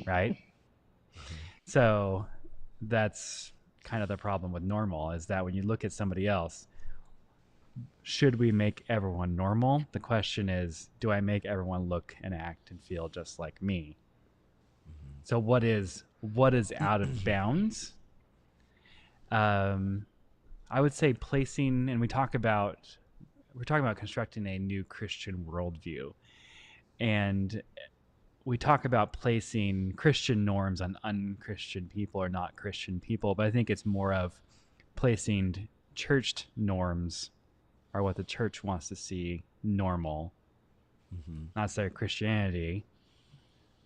right? So that's kind of the problem with normal, is that when you look at somebody else, should we make everyone normal? The question is, do I make everyone look and act and feel just like me? So what is out of bounds? I would say placing, and we're talking about constructing a new Christian worldview, and we talk about placing Christian norms on unchristian people or not Christian people, but I think it's more of placing church norms, or what the church wants to see normal, not necessarily Christianity,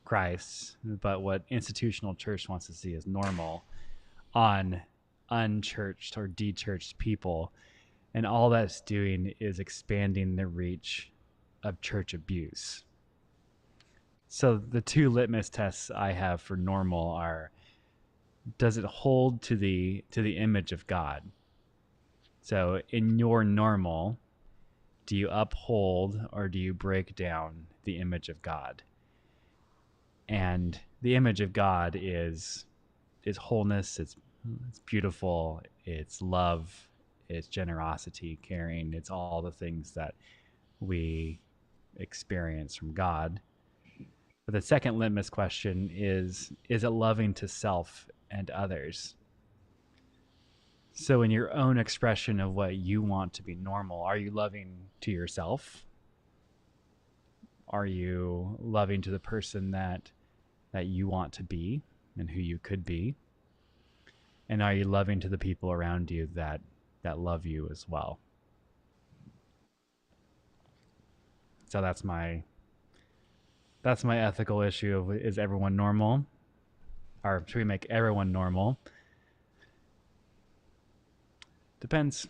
Christ, but what institutional church wants to see as normal, on unchurched or dechurched people. And all that's doing is expanding the reach of church abuse. So the two litmus tests I have for normal are, does it hold to the image of God? So in your normal, do you uphold or do you break down the image of God? And the image of God is wholeness, it's beautiful, it's love, it's generosity, caring, it's all the things that we experience from God. But the second litmus question is it loving to self and others? So in your own expression of what you want to be normal, are you loving to yourself? Are you loving to the person that you want to be and who you could be? And are you loving to the people around you that love you as well? So that's my ethical issue of, is everyone normal? Or should we make everyone normal? Depends.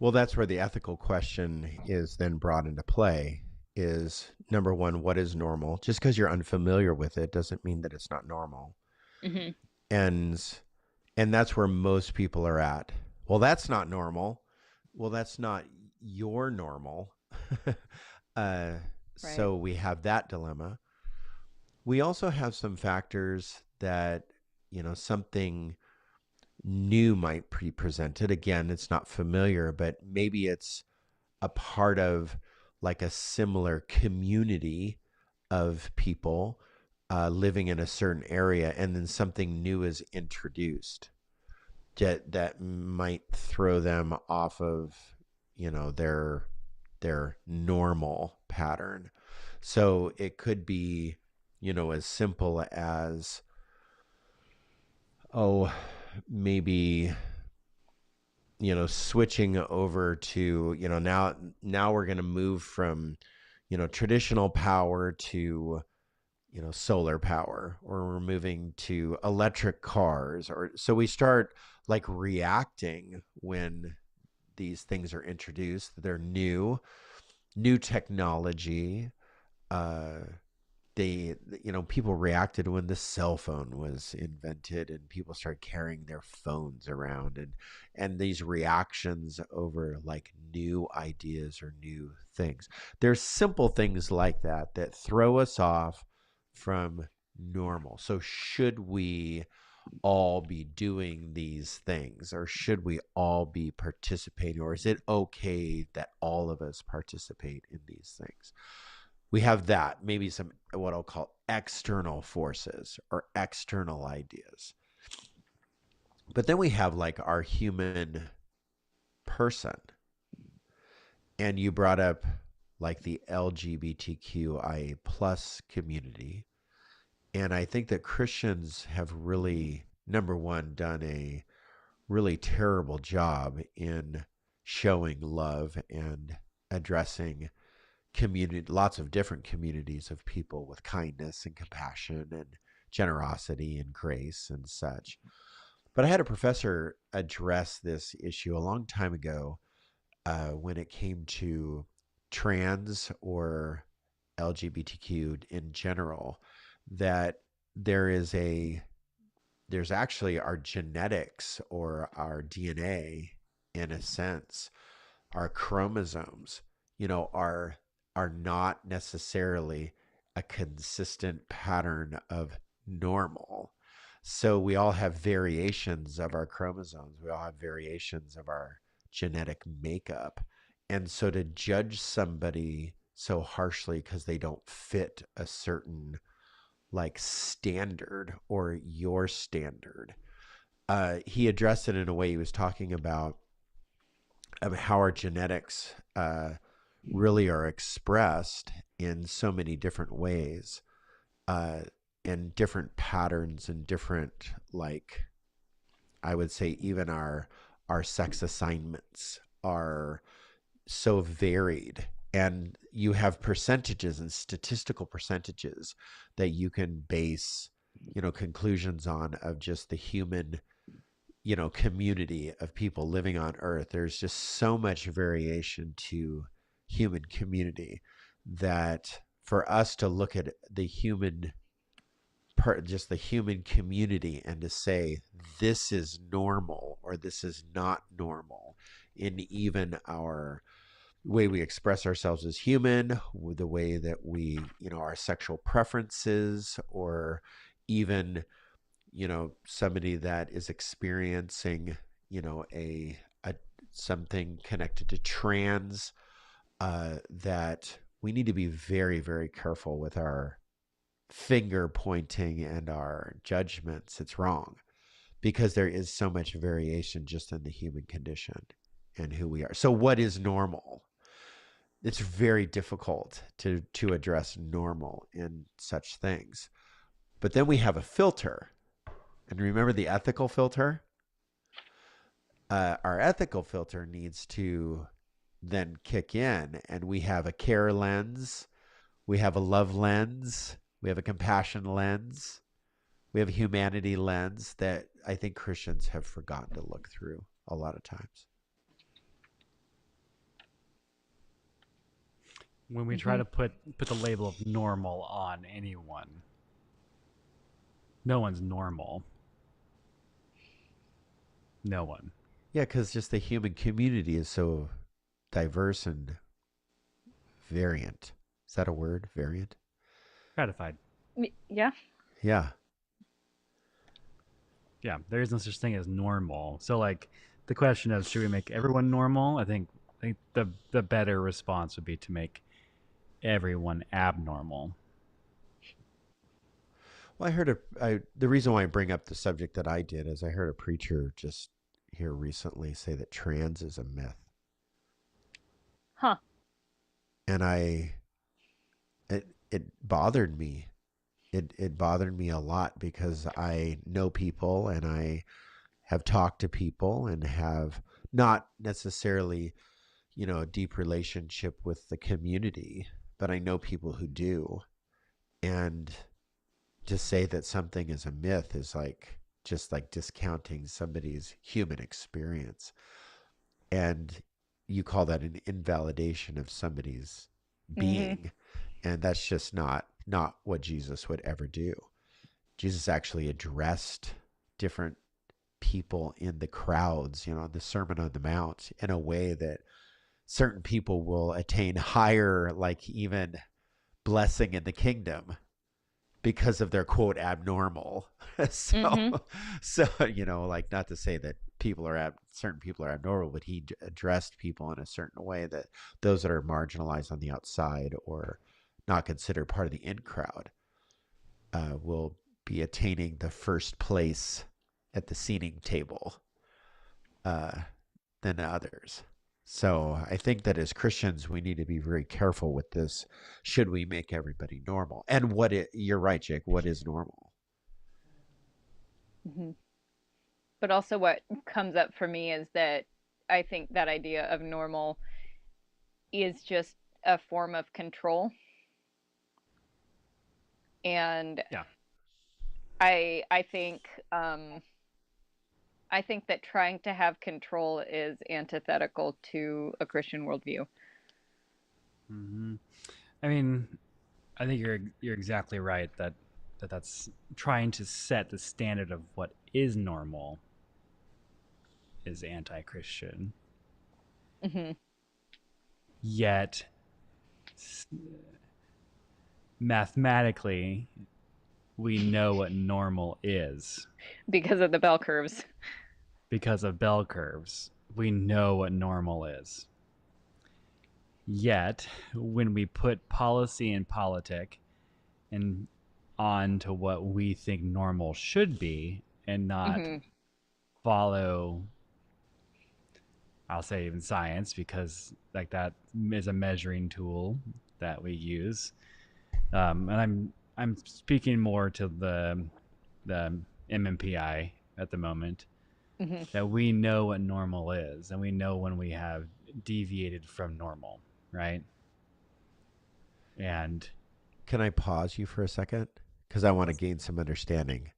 Well, that's where the ethical question is then brought into play. Is number one, what is normal? Just because you're unfamiliar with it doesn't mean that it's not normal. Mm-hmm. And that's where most people are at. Well, that's not normal. Well, that's not your normal. Right. So we have that dilemma. We also have some factors that, something new might be presented. Again, it's not familiar, but maybe it's a part of like a similar community of people living in a certain area, and then something new is introduced that might throw them off of, their normal pattern. So it could be, as simple as, maybe, switching over to, now we're going to move from, traditional power to, solar power, or we're moving to electric cars, or so we start like reacting when these things are introduced. They're new technology. People reacted when the cell phone was invented and people started carrying their phones around, and these reactions over like new ideas or new things. There's simple things like that throw us off from normal. So should we all be doing these things, or should we all be participating, or is it okay that all of us participate in these things? We have that, maybe some what I'll call external forces or external ideas. But then we have like our human person. And you brought up like the LGBTQIA plus community. And I think that Christians have really, number one, done a really terrible job in showing love and addressing lots of different communities of people with kindness and compassion and generosity and grace and such. But I had a professor address this issue a long time ago when it came to trans or LGBTQ in general, that there's actually our genetics or our DNA, in a sense, our chromosomes are not necessarily a consistent pattern of normal. So we all have variations of our chromosomes. We all have variations of our genetic makeup. And so to judge somebody so harshly because they don't fit a certain like standard or your standard, he addressed it in a way he was talking about how our genetics really are expressed in so many different ways, uh, and different patterns and different, like, I would say even our sex assignments are so varied, and you have percentages and statistical percentages that you can base conclusions on of just the human community of people living on earth. There's just so much variation to human community that for us to look at the human part, just the human community, and to say this is normal or this is not normal in even our way we express ourselves as human, with the way that we, our sexual preferences, or even, somebody that is experiencing, a something connected to trans, that we need to be very, very careful with our finger pointing and our judgments. It's wrong because there is so much variation just in the human condition and who we are. So what is normal? It's very difficult to address normal in such things. But then we have a filter. And remember the ethical filter? Our ethical filter needs to then kick in, and we have a care lens, we have a love lens, we have a compassion lens, we have a humanity lens that I think Christians have forgotten to look through a lot of times. When we try to put the label of normal on anyone, no one's normal. No one. Yeah, because just the human community is so diverse and variant. Is that a word? Variant? Gratified. Yeah. Yeah. Yeah, there is no such thing as normal. So, like, the question is, should we make everyone normal? I think the better response would be to make everyone abnormal. Well, the reason why I bring up the subject that I did is I heard a preacher just here recently say that trans is a myth. Huh. And it bothered me. It bothered me a lot because I know people and I have talked to people and have not necessarily, a deep relationship with the community, but I know people who do. And to say that something is a myth is like just like discounting somebody's human experience. And you call that an invalidation of somebody's being. And that's just not what Jesus would ever do. Jesus actually addressed different people in the crowds, the Sermon on the Mount, in a way that certain people will attain higher, like even blessing in the kingdom because of their quote abnormal. So like, not to say that certain people are abnormal, but he addressed people in a certain way that those that are marginalized on the outside or not considered part of the in crowd will be attaining the first place at the seating table than others. So I think that as Christians, we need to be very careful with this. Should we make everybody normal? And you're right, Jake. What is normal? But also what comes up for me is that I think that idea of normal is just a form of control. And yeah, I think that trying to have control is antithetical to a Christian worldview. I mean, I think you're exactly right that's trying to set the standard of what is normal is anti-Christian. yet mathematically we know what normal is Because of the bell curves. because of bell curves. We know what normal is. Yet, when we put policy and politic and on to what we think normal should be and not follow, I'll say even science, because like that is a measuring tool that we use. And I'm speaking more to the MMPI at the moment, that we know what normal is and we know when we have deviated from normal, right? And Can I pause you for a second? Because I want to gain some understanding.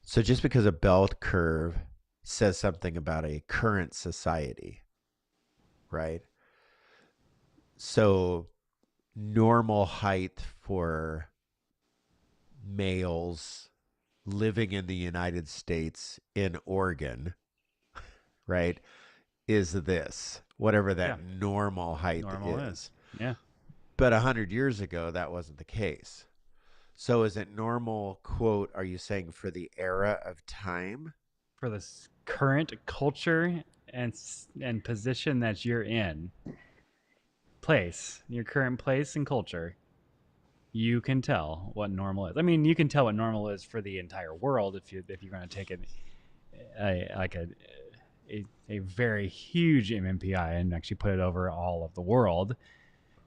So just because a bell curve says something about a current society, right? So normal height for males living in the United States in Oregon, right, is this, whatever that normal height normal is. Yeah. But 100 years ago, that wasn't the case. So is it normal, quote, are you saying for the era of time? For the current culture and position that you're in, your current place and culture, you can tell what normal is. I mean, you can tell what normal is for the entire world if you're going to take it a very huge MMPI and actually put it over all of the world,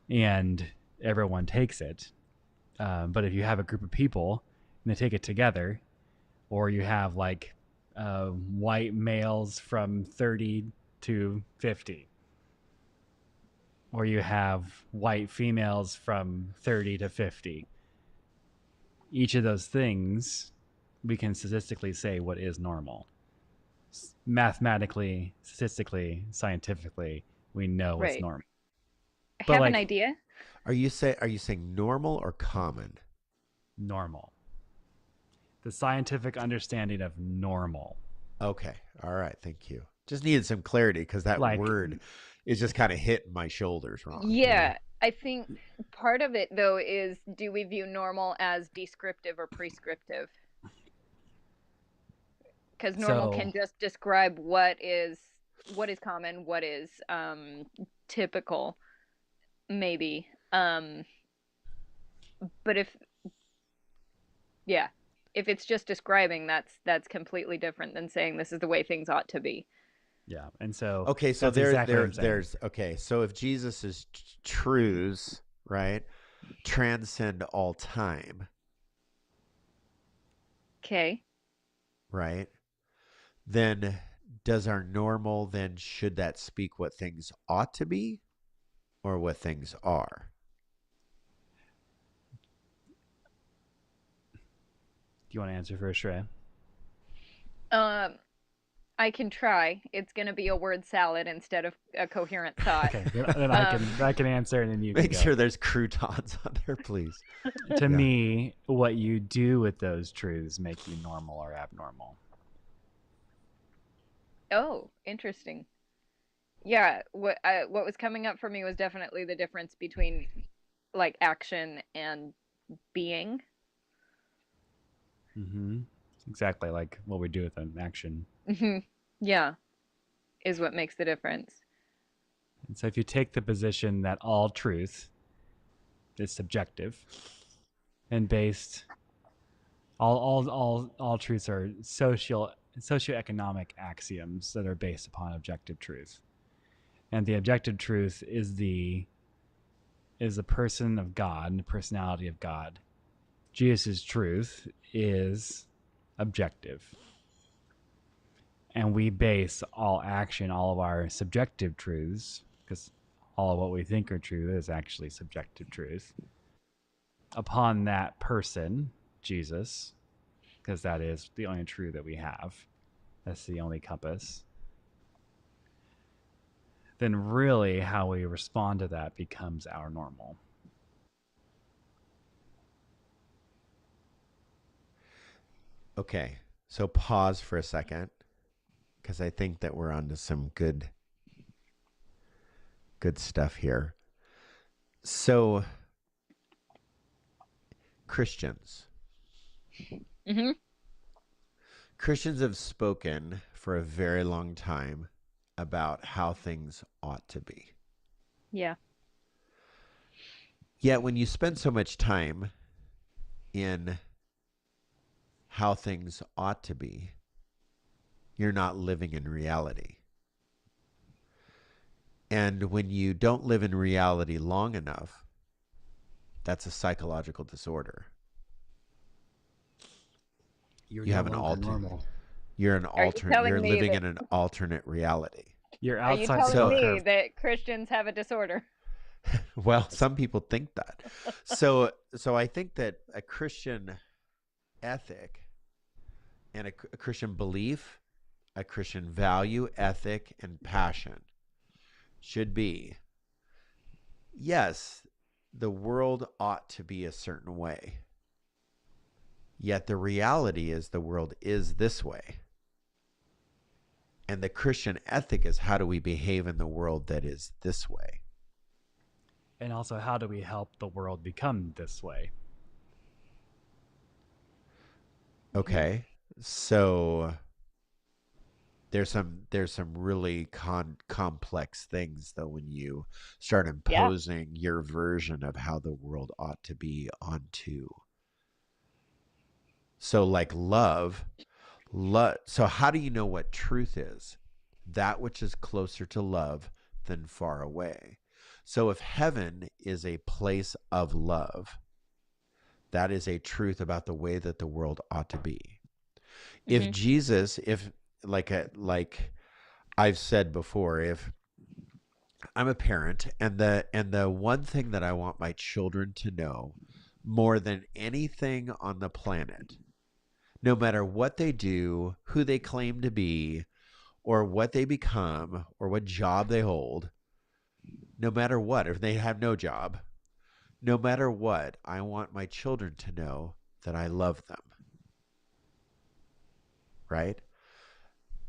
and everyone takes it. But if you have a group of people and they take it together, or you have like white males from 30 to 50, or you have white females from 30 to 50, each of those things we can statistically say what is normal. Mathematically, statistically, scientifically, we know what's normal. I have an idea. Are you saying normal or common? Normal. The scientific understanding of normal. Okay. All right. Thank you. Just needed some clarity because that word is just kind of hitting my shoulders wrong. Yeah. You know? I think part of it, though, is do we view normal as descriptive or prescriptive? Because normal can just describe what is common, what is typical, maybe. But if it's just describing, that's completely different than saying this is the way things ought to be. Yeah, and so okay, so there's okay, so if Jesus' truths, right, transcend all time. Okay. Right. Then does our normal should that speak what things ought to be or what things are? Do you want to answer first, Shreya? I can try. It's going to be a word salad instead of a coherent thought. Okay, then I can answer, and then you make sure there's croutons on there, please. To me, what you do with those truths make you normal or abnormal. Oh, interesting. Yeah, what was coming up for me was definitely the difference between like action and being. Mm-hmm. Exactly, like what we do with an action. Mm-hmm. Yeah, is what makes the difference. And so if you take the position that all truth is subjective and based, all truths are socioeconomic axioms that are based upon objective truth. And the objective truth is the person of God, the personality of God. Jesus' truth is objective. And we base all action, all of our subjective truths, because all of what we think are true is actually subjective truth, upon that person, Jesus, because that is the only truth that we have. That's the only compass. Then really how we respond to that becomes our normal. Okay, so pause for a second, because I think that we're onto some good stuff here. So Christians, Hmm. Christians have spoken for a very long time about how things ought to be. Yeah. Yet when you spend so much time in how things ought to be, you're not living in reality. And when you don't live in reality long enough, that's a psychological disorder. You're You no have an longer alternate. normal. You're an Are you alternate. telling You're me living that? in an alternate reality. You're Are you outside the telling So- bell me curve. that Christians have a disorder? Well, some people think that. So I think that a Christian ethic and a Christian belief, a Christian value, ethic, and passion should be, yes, the world ought to be a certain way. Yet the reality is the world is this way. And the Christian ethic is, how do we behave in the world that is this way? And also, how do we help the world become this way? Okay. So there's some really complex things though when you start imposing your version of how the world ought to be onto. So like love, so how do you know what truth is? That which is closer to love than far away. So if heaven is a place of love, that is a truth about the way that the world ought to be. If Mhm. Jesus, if like I've said before, if I'm a parent and the one thing that I want my children to know more than anything on the planet, no matter what they do, who they claim to be, or what they become, or what job they hold, no matter what, if they have no job, no matter what, I want my children to know that I love them. Right?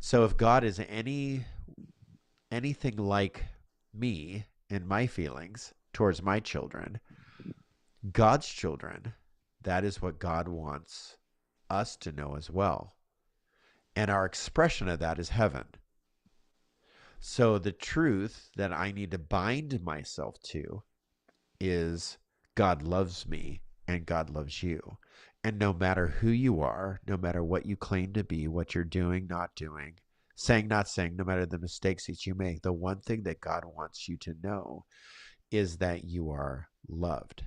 So if God is anything like me and my feelings towards my children, God's children, that is what God wants us to know as well. And our expression of that is heaven. So the truth that I need to bind myself to is God loves me and God loves you. And no matter who you are, no matter what you claim to be, what you're doing, not doing, saying, not saying, no matter the mistakes that you make, the one thing that God wants you to know is that you are loved.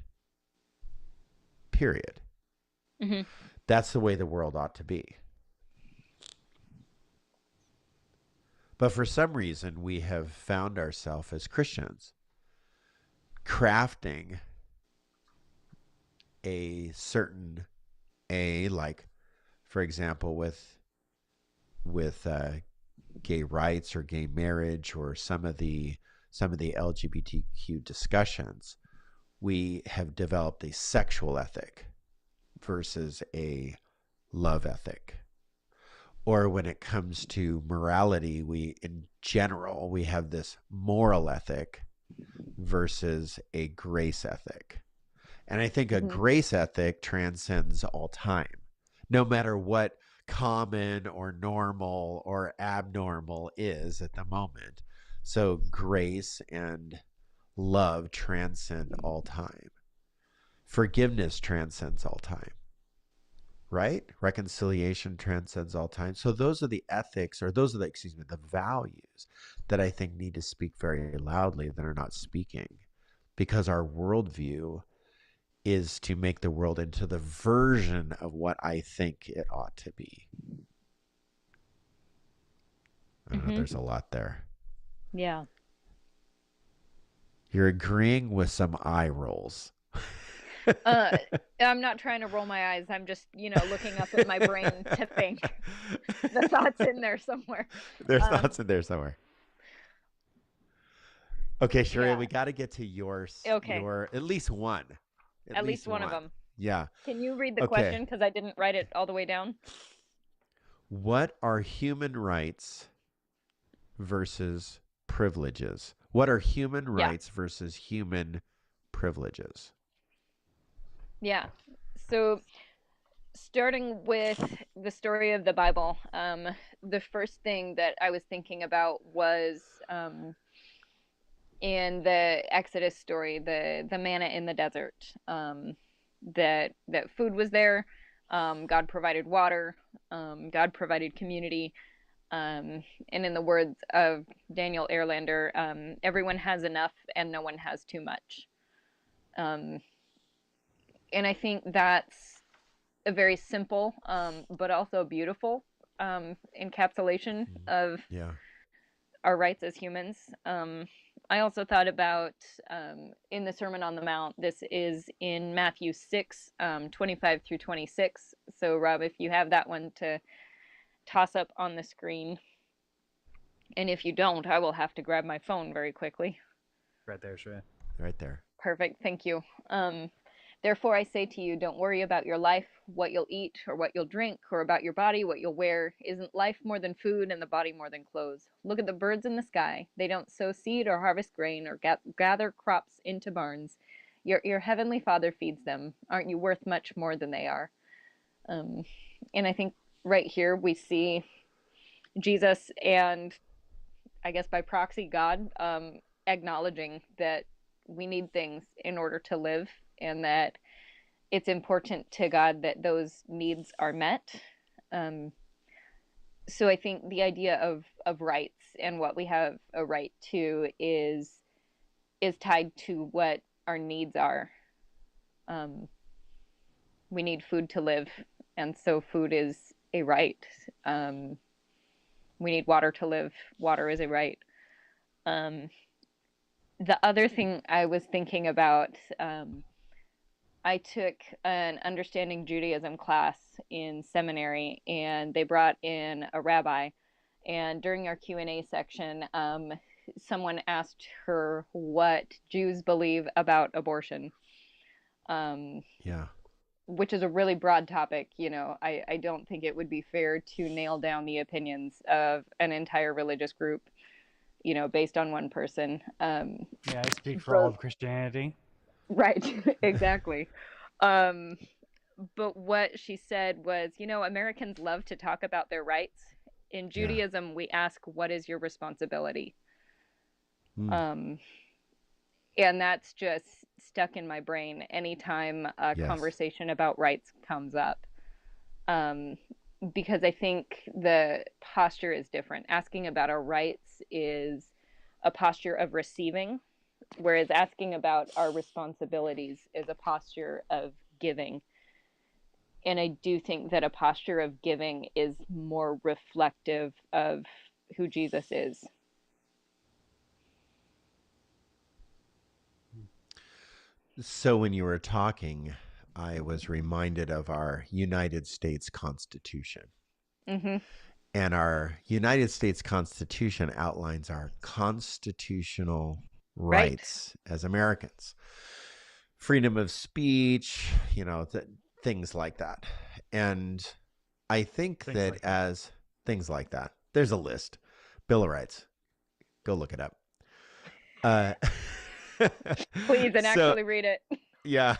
Period. Mhm. That's the way the world ought to be. But for some reason, we have found ourselves as Christians crafting a certain, like, for example, with gay rights or gay marriage or some of the LGBTQ discussions, we have developed a sexual ethic versus a love ethic. Or when it comes to morality, in general, we have this moral ethic versus a grace ethic. And I think a grace ethic transcends all time, no matter what common or normal or abnormal is at the moment. So grace and love transcend all time. Forgiveness transcends all time. Right? Reconciliation transcends all time. So those are the ethics, or those are the values that I think need to speak very loudly that are not speaking, because our worldview is to make the world into the version of what I think it ought to be. I don't know, there's a lot there. Yeah. You're agreeing with some eye rolls. I'm not trying to roll my eyes. I'm just, looking up at my brain to think. The thought's in there somewhere. There's thoughts in there somewhere. Okay, Sharia, Yeah. we got to get to yours. Okay. Your at least one. At least one of them. Yeah. Can you read the Okay. question? Because I didn't write it all the way down. What are human rights versus privileges? What are human rights versus human privileges? Yeah. So, starting with the story of the Bible, the first thing that I was thinking about was in the Exodus story, the manna in the desert. That food was there. God provided water. God provided community. And in the words of Daniel Erlander, everyone has enough and no one has too much. Um, and I think that's a very simple, but also beautiful encapsulation of Yeah. our rights as humans. I also thought about in the Sermon on the Mount, this is in Matthew 6, 25 through 26. So, Rob, if you have that one to toss up on the screen. And if you don't, I will have to grab my phone very quickly. Right there, Shreya. Right there. Perfect. Thank you. Therefore, I say to you, don't worry about your life, what you'll eat or what you'll drink, or about your body, what you'll wear. Isn't life more than food and the body more than clothes? Look at the birds in the sky. They don't sow seed or harvest grain or gather crops into barns. Your heavenly Father feeds them. Aren't you worth much more than they are? And I think right here we see Jesus and, I guess by proxy, God, acknowledging that we need things in order to live, and that it's important to God that those needs are met. So I think the idea of rights and what we have a right to is tied to what our needs are. We need food to live, and so food is a right. We need water to live. Water is a right. The other thing I was thinking about, I took an Understanding Judaism class in seminary, and they brought in a rabbi. And during our Q&A section, someone asked her what Jews believe about abortion. Yeah. Which is a really broad topic. You know, I don't think it would be fair to nail down the opinions of an entire religious group, you know, based on one person. Yeah, I speak for all of Christianity. Right, exactly. But what she said was, you know, Americans love to talk about their rights. In Judaism, we ask, what is your responsibility? And that's just stuck in my brain anytime a conversation about rights comes up. Because I think the posture is different. Asking about our rights is a posture of receiving, whereas asking about our responsibilities is a posture of giving. And I do think that a posture of giving is more reflective of who Jesus is. So when you were talking, I was reminded of our United States Constitution. Mm-hmm. And our United States Constitution outlines our constitutional rights as Americans. Freedom of speech, you know, things like that. And I think things like that. There's a list. Bill of Rights. Go look it up. Please, and actually read it. Yeah.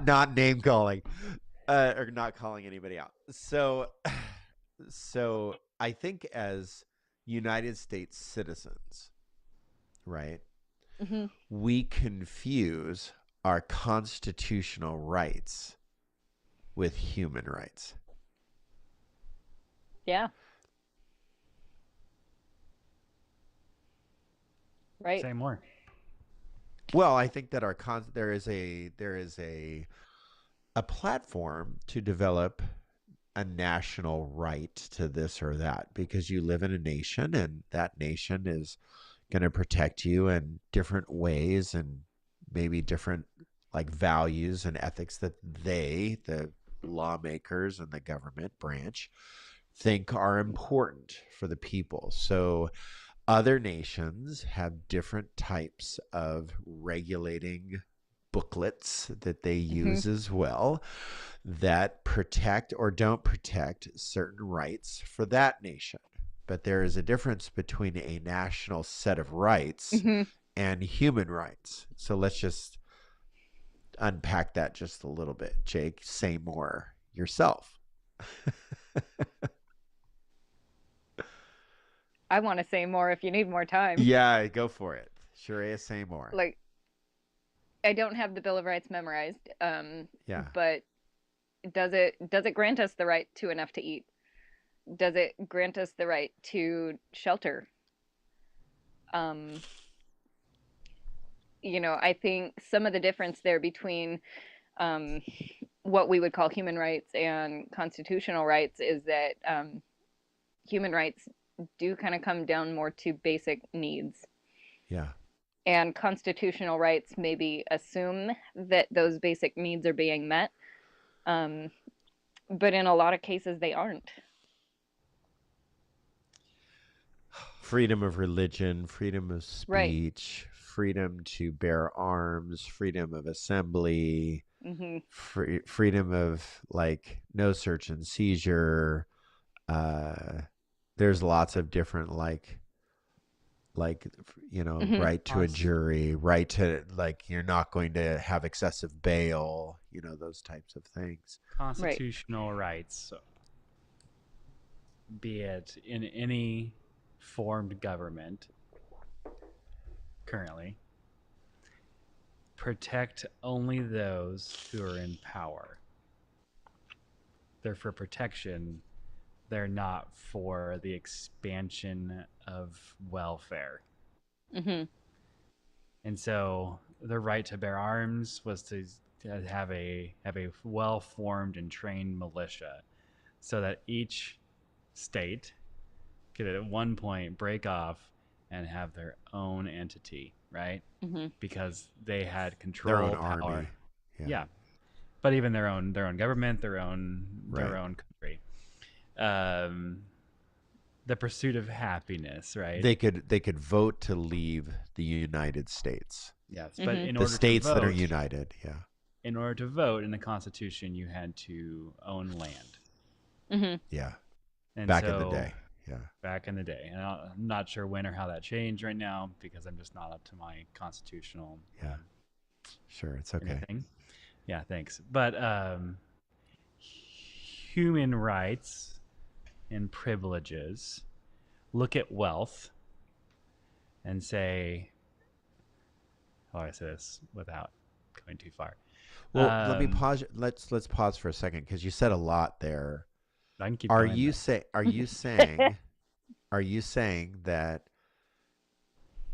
Not name calling, or not calling anybody out. So I think as United States citizens, right, we confuse our constitutional rights with human rights. Yeah. Right. Say more. Well, I think that there is a platform to develop a national right to this or that, because you live in a nation, and that nation is going to protect you in different ways, and maybe different like values and ethics that the lawmakers and the government branch think are important for the people. So other nations have different types of regulating booklets that they use as well, that protect or don't protect certain rights for that nation. but there is a difference between a national set of rights Hmm. and human rights. So let's just unpack that just a little bit. Jake, say more yourself. I want to say more if you need more time. Yeah, go for it. Sharia, say more. Like, I don't have the Bill of Rights memorized, Yeah. but does it grant us the right to enough to eat? Does it grant us the right to shelter? I think some of the difference there between um, what we would call human rights and constitutional rights is that human rights do kind of come down more to basic needs. Yeah. And constitutional rights maybe assume that those basic needs are being met. But in a lot of cases, they aren't. Freedom of religion, freedom of Right. speech, freedom to bear arms, freedom of assembly, Hmm. freedom of like no search and seizure. There's lots of different like Hmm. right to a jury, right to like you're not going to have excessive bail, those types of things. Constitutional rights, be it in any formed government currently, protect only those who are in power. They're for protection. They're not for the expansion of welfare. Hmm. And so the right to bear arms was to have a well-formed and trained militia, so that each state could at one point break off and have their own entity, right? Hmm. Because they had Their control, own power. army. Yeah. But even their own government, their own Right. country. The pursuit of happiness, right? They could vote to leave the United States. Yes, but in The order states to vote, that are united, yeah. in order to vote in the Constitution, you had to own land. Hmm. Yeah. And Back in so, the day. Yeah. back in the day, and I'm not sure when or how that changed right now because I'm just not up to my constitutional Yeah. Sure, it's okay. anything. Yeah, thanks. But human rights and privileges look at wealth and say, how do I say this without going too far? Well, let me pause. Let's pause for a second because you said a lot there. I can keep Are going, you but- say are you saying that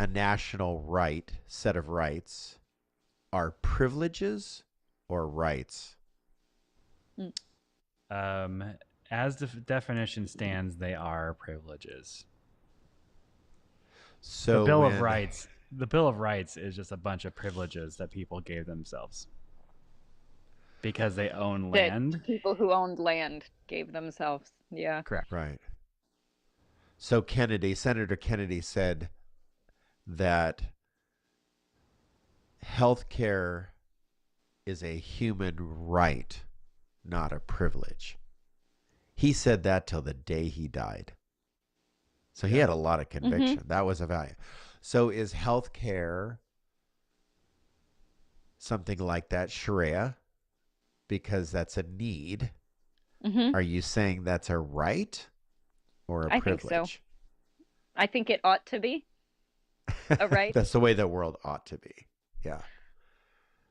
a national set of rights are privileges or rights? As the definition stands, they are privileges. So The Bill of Rights is just a bunch of privileges that people gave themselves because they own That land. people who owned land gave themselves. Yeah. Correct. Right. So Senator Kennedy said that healthcare is a human right, not a privilege. He said that till the day he died. So he had a lot of conviction. That was a value. So is healthcare something like that, Sharia? Because that's a need. Hmm. Are you saying that's a right or a I think privilege? so. I think it ought to be a right. That's the way the world ought to be. Yeah.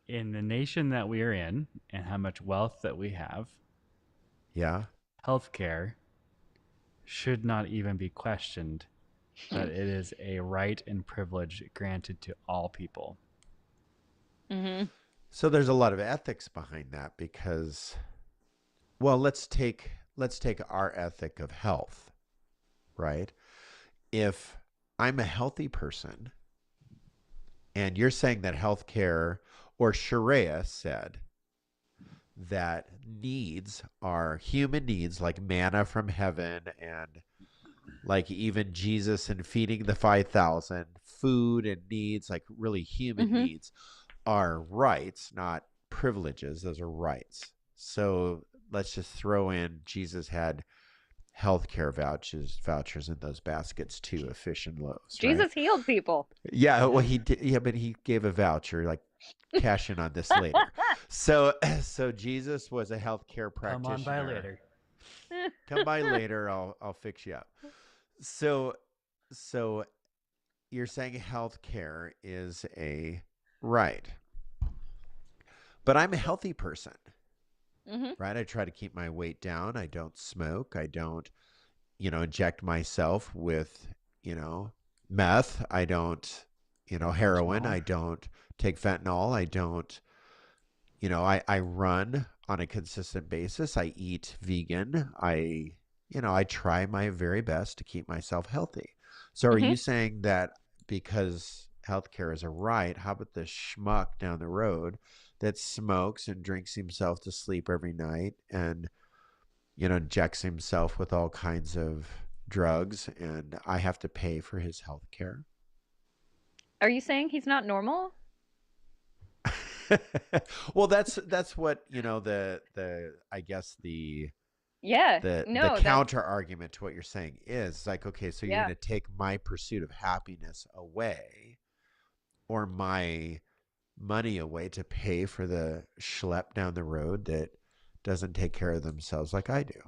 In the nation that we are in and how much wealth that we have, Yeah. healthcare should not even be questioned, that it is a right and privilege granted to all people. Hmm. So there's a lot of ethics behind that because, well, let's take our ethic of health, right? If I'm a healthy person and you're saying that healthcare or Sharia said that needs are human needs like manna from heaven and like even Jesus and feeding the 5,000, food and needs, like really human needs are rights, not privileges. Those are rights. So let's just throw in Jesus had healthcare vouchers in those baskets too of fish and loaves, right? Jesus healed people. Yeah, well, he did. Yeah, but he gave a voucher, like cash in on this later. So, so Jesus was a healthcare Come on by practitioner. later. Come by later. I'll fix you up. So, so you're saying healthcare is a right, but I'm a healthy person, Hmm. right? I try to keep my weight down. I don't smoke. I don't, inject myself with, meth. I don't, heroin. Fentanyl. I don't take fentanyl. I don't, I run on a consistent basis. I eat vegan. I try my very best to keep myself healthy. So are Hmm. you saying that because healthcare is a right, how about the schmuck down the road that smokes and drinks himself to sleep every night and, injects himself with all kinds of drugs and I have to pay for his healthcare? Are you saying he's not normal? Well, that's what, the I guess Yeah. the No, that's counter argument to what you're saying is like, okay, so you're yeah. going to take my pursuit of happiness away or my money away to pay for the schlep down the road that doesn't take care of themselves like I do.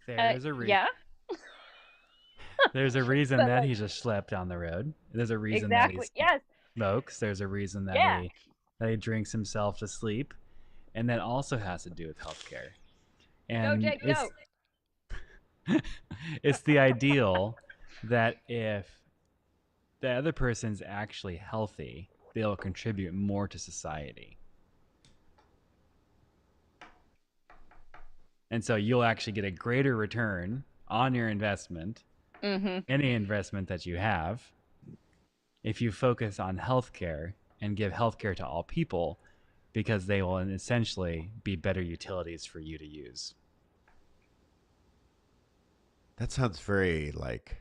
There's a Yeah. there's a reason But that like he just slept down the road. There's a reason that he exactly. Yes. smokes. There's a reason that Yeah. he drinks himself to sleep, and that also has to do with healthcare. Go, And Jake. Go. it's the ideal that if the other person's actually healthy, they'll contribute more to society. And so you'll actually get a greater return on your investment, Hmm. any investment that you have, if you focus on healthcare and give healthcare to all people, because they will essentially be better utilities for you to use. That sounds very like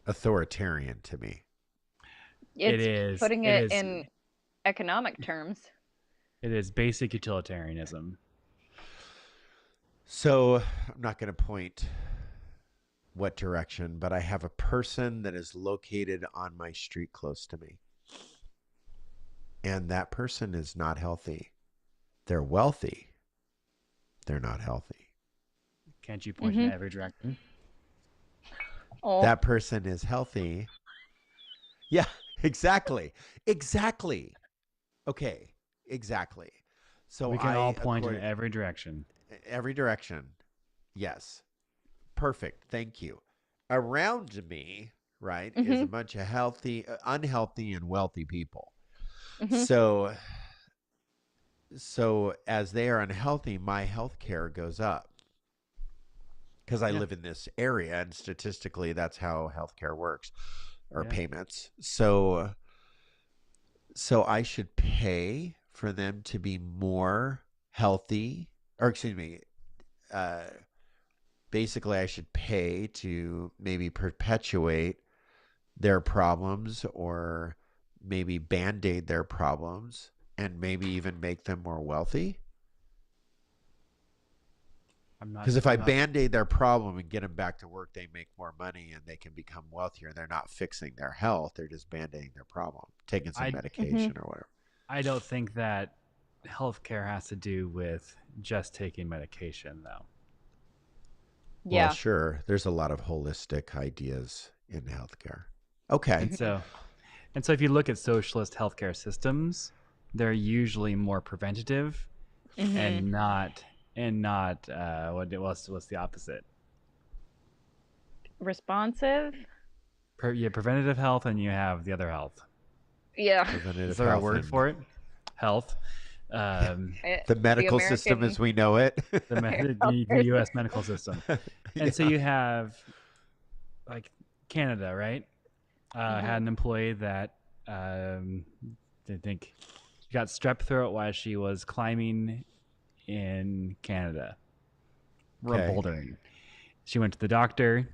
authoritarian to me. It's putting It it is. in economic terms. It is basic utilitarianism. So I'm not going to point what direction, but I have a person that is located on my street close to me. And that person is not healthy. They're wealthy. They're not healthy. Can't you point in every direction? Oh. That person is healthy. Yeah, exactly. Exactly. Okay, exactly. So We can all point in every direction. every direction. Yes. Perfect. Thank you. Around me, right, is a bunch of healthy, unhealthy, and wealthy people. Mhm. So as they are unhealthy, my health care goes up because I Yeah. live in this area, and statistically, that's how healthcare works, or Yeah. payments. So I should pay for them to be more healthy, or excuse me, uh, basically, I should pay to maybe perpetuate their problems or maybe band-aid their problems and maybe even make them more wealthy. Because if I band-aid their problem and get them back to work, they make more money and they can become wealthier. They're not fixing their health. They're just band-aiding their problem, taking some medication or whatever. I don't think that healthcare has to do with just taking medication, though. Yeah. Well, sure. There's a lot of holistic ideas in healthcare. Okay. And so if you look at socialist healthcare systems, they're usually more preventative and not what's the opposite? Responsive. You have preventative health and you have the other health. Yeah. Preventative Is there a health word and for it? Health. the medical system as we know it. The U.S. medical system. And Yeah. so you have like Canada, right? Had an employee that I think got strep throat while she was climbing in Canada, Okay. bouldering. She went to the doctor,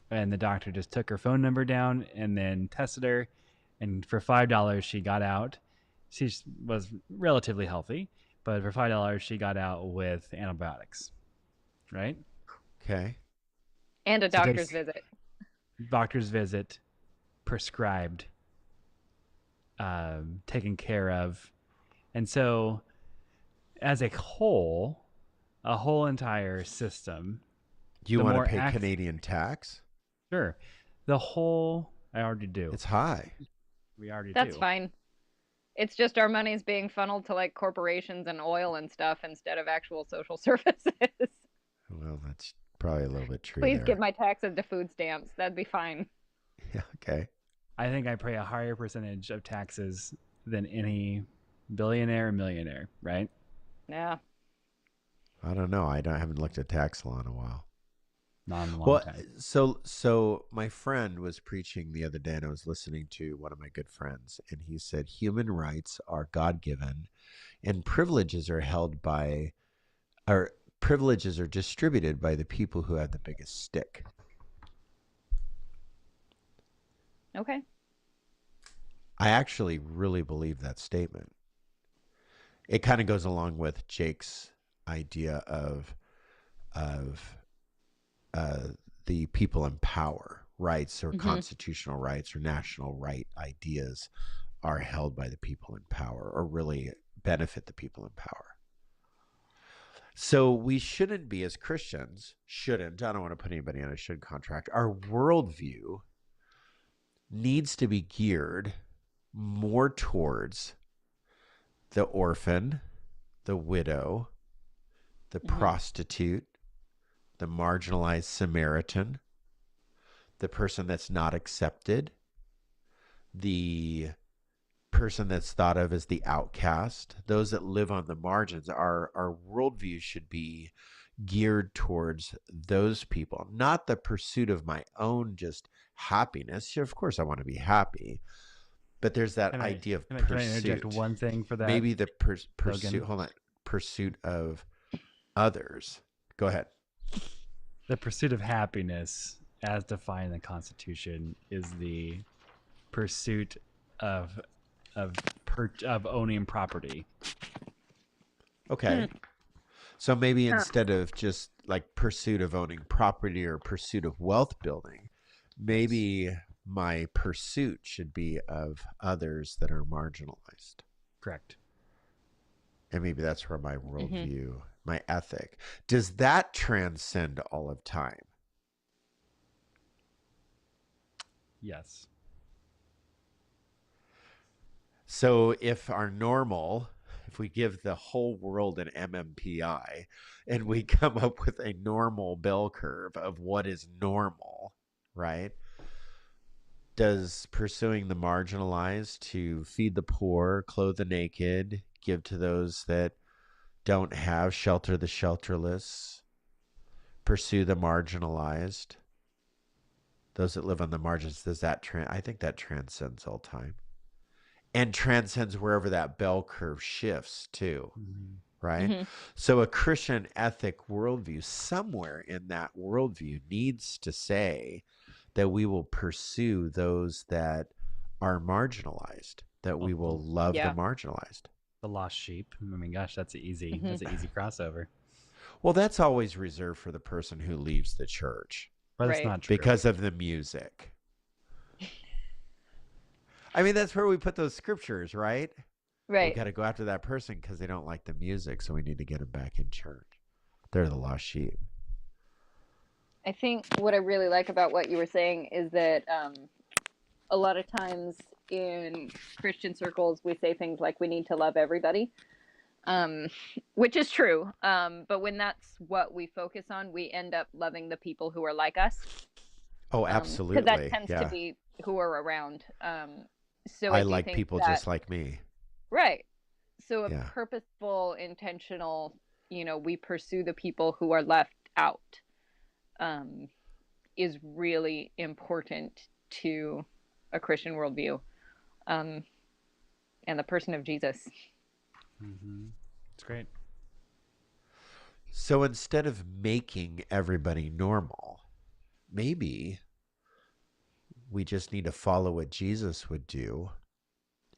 and the doctor just took her phone number down and then tested her. And for $5, she got out. She was relatively healthy, but for $5, she got out with antibiotics, right? Okay. And a So doctor's visit. doctor's visit, prescribed, taken care of. And so, as a whole entire system, Do you the want to more pay Canadian tax? Sure. I already do. It's high. We already That's do. fine. It's just our money's being funneled to like corporations and oil and stuff instead of actual social services. Well, that's probably a little bit true Please there. give my taxes to food stamps. That'd be fine. Yeah, okay. I think I pay a higher percentage of taxes than any billionaire or millionaire, right? Yeah. I don't know. I haven't looked at tax law in a while. Not in a long Well, time. so my friend was preaching the other day, and I was listening to one of my good friends, and he said human rights are God-given, and privileges are privileges are distributed by the people who have the biggest stick. Okay. I actually really believe that statement. It kind of goes along with Jake's idea of the people in power rights, or constitutional rights, or national right ideas are held by the people in power, or really benefit the people in power. So we shouldn't be, as Christians, I don't want to put anybody on a should contract. Our worldview needs to be geared more towards the orphan, the widow, the prostitute, the marginalized Samaritan, the person that's not accepted, the person that's thought of as the outcast, those that live on the margins. Our worldview should be geared towards those people, not the pursuit of my own just happiness. Sure, of course I want to be happy, but there's that idea of pursuit. Can I interject one thing for that? Maybe the pursuit. Hold on, pursuit of others. Go ahead. The pursuit of happiness, as defined in the Constitution, is the pursuit of owning property. Okay. So maybe instead of just like pursuit of owning property or pursuit of wealth building, maybe my pursuit should be of others that are marginalized. Correct. And maybe that's where my worldview, my ethic, does that transcend all of time? Yes. So if we give the whole world an MMPI and we come up with a normal bell curve of what is normal, right? Does pursuing the marginalized to feed the poor, clothe the naked, give to those that don't have, shelter the shelterless, pursue the marginalized, those that live on the margins, does that I think that transcends all time. And transcends wherever that bell curve shifts too, right? So a Christian ethic worldview, somewhere in that worldview, needs to say that we will pursue those that are marginalized, that we will love the marginalized. The lost sheep. I mean, gosh, that's an easy crossover. Well, that's always reserved for the person who leaves the church. But that's not true. Because of the music. I mean, that's where we put those scriptures, right? Right. We got to go after that person because they don't like the music, so we need to get them back in church. They're the lost sheep. I think what I really like about what you were saying is that a lot of times in Christian circles, we say things like we need to love everybody, which is true. But when that's what we focus on, we end up loving the people who are like us. Oh, absolutely. Because that tends to be who are around. So I like people just like me. Right. So a purposeful, intentional, we pursue the people who are left out is really important to a Christian worldview and the person of Jesus. It's great. So instead of making everybody normal, maybe we just need to follow what Jesus would do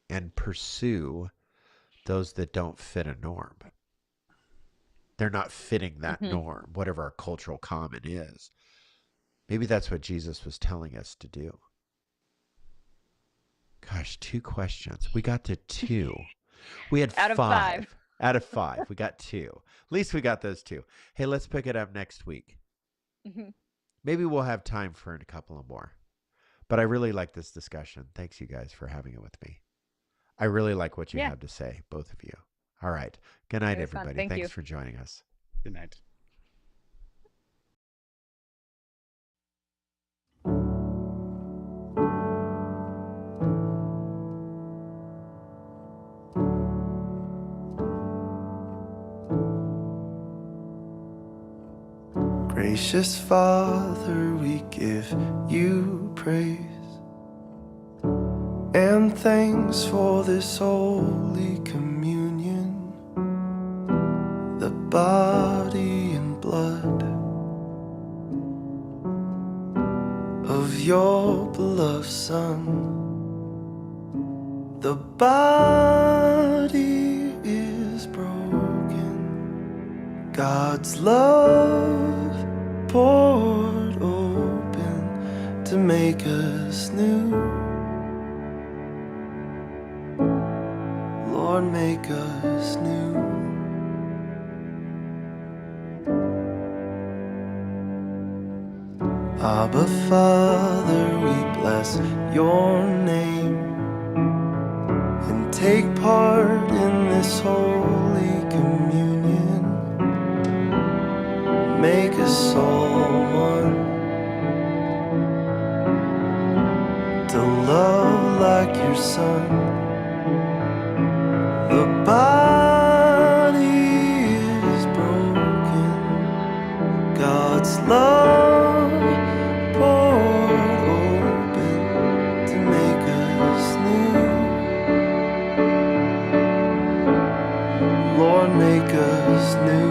and pursue those that don't fit a norm. They're not fitting that Mhm. norm, whatever our cultural common is. Maybe that's what Jesus was telling us to do. Gosh, 2 questions. We got to 2. We had Out of 5. 5 out of 5. We got 2. At least we got those 2. Hey, let's pick it up next week. Mhm. Maybe we'll have time for a couple of more. But I really like this discussion. Thanks, you guys, for having it with me. I really like what you Yeah. have to say, both of you. All right. Good night, Very fun. everybody. Thank Thanks you. for joining us. Good night. Gracious Father, we give you praise and thanks for this holy communion, the body and blood of your beloved Son. The body is broken, God's love poured open to make us new. Lord, make us new. Abba, Father, we bless your name and take part in this holy communion. Make us all one, to love like your Son. The body is broken, God's love poured open to make us new. Lord, make us new.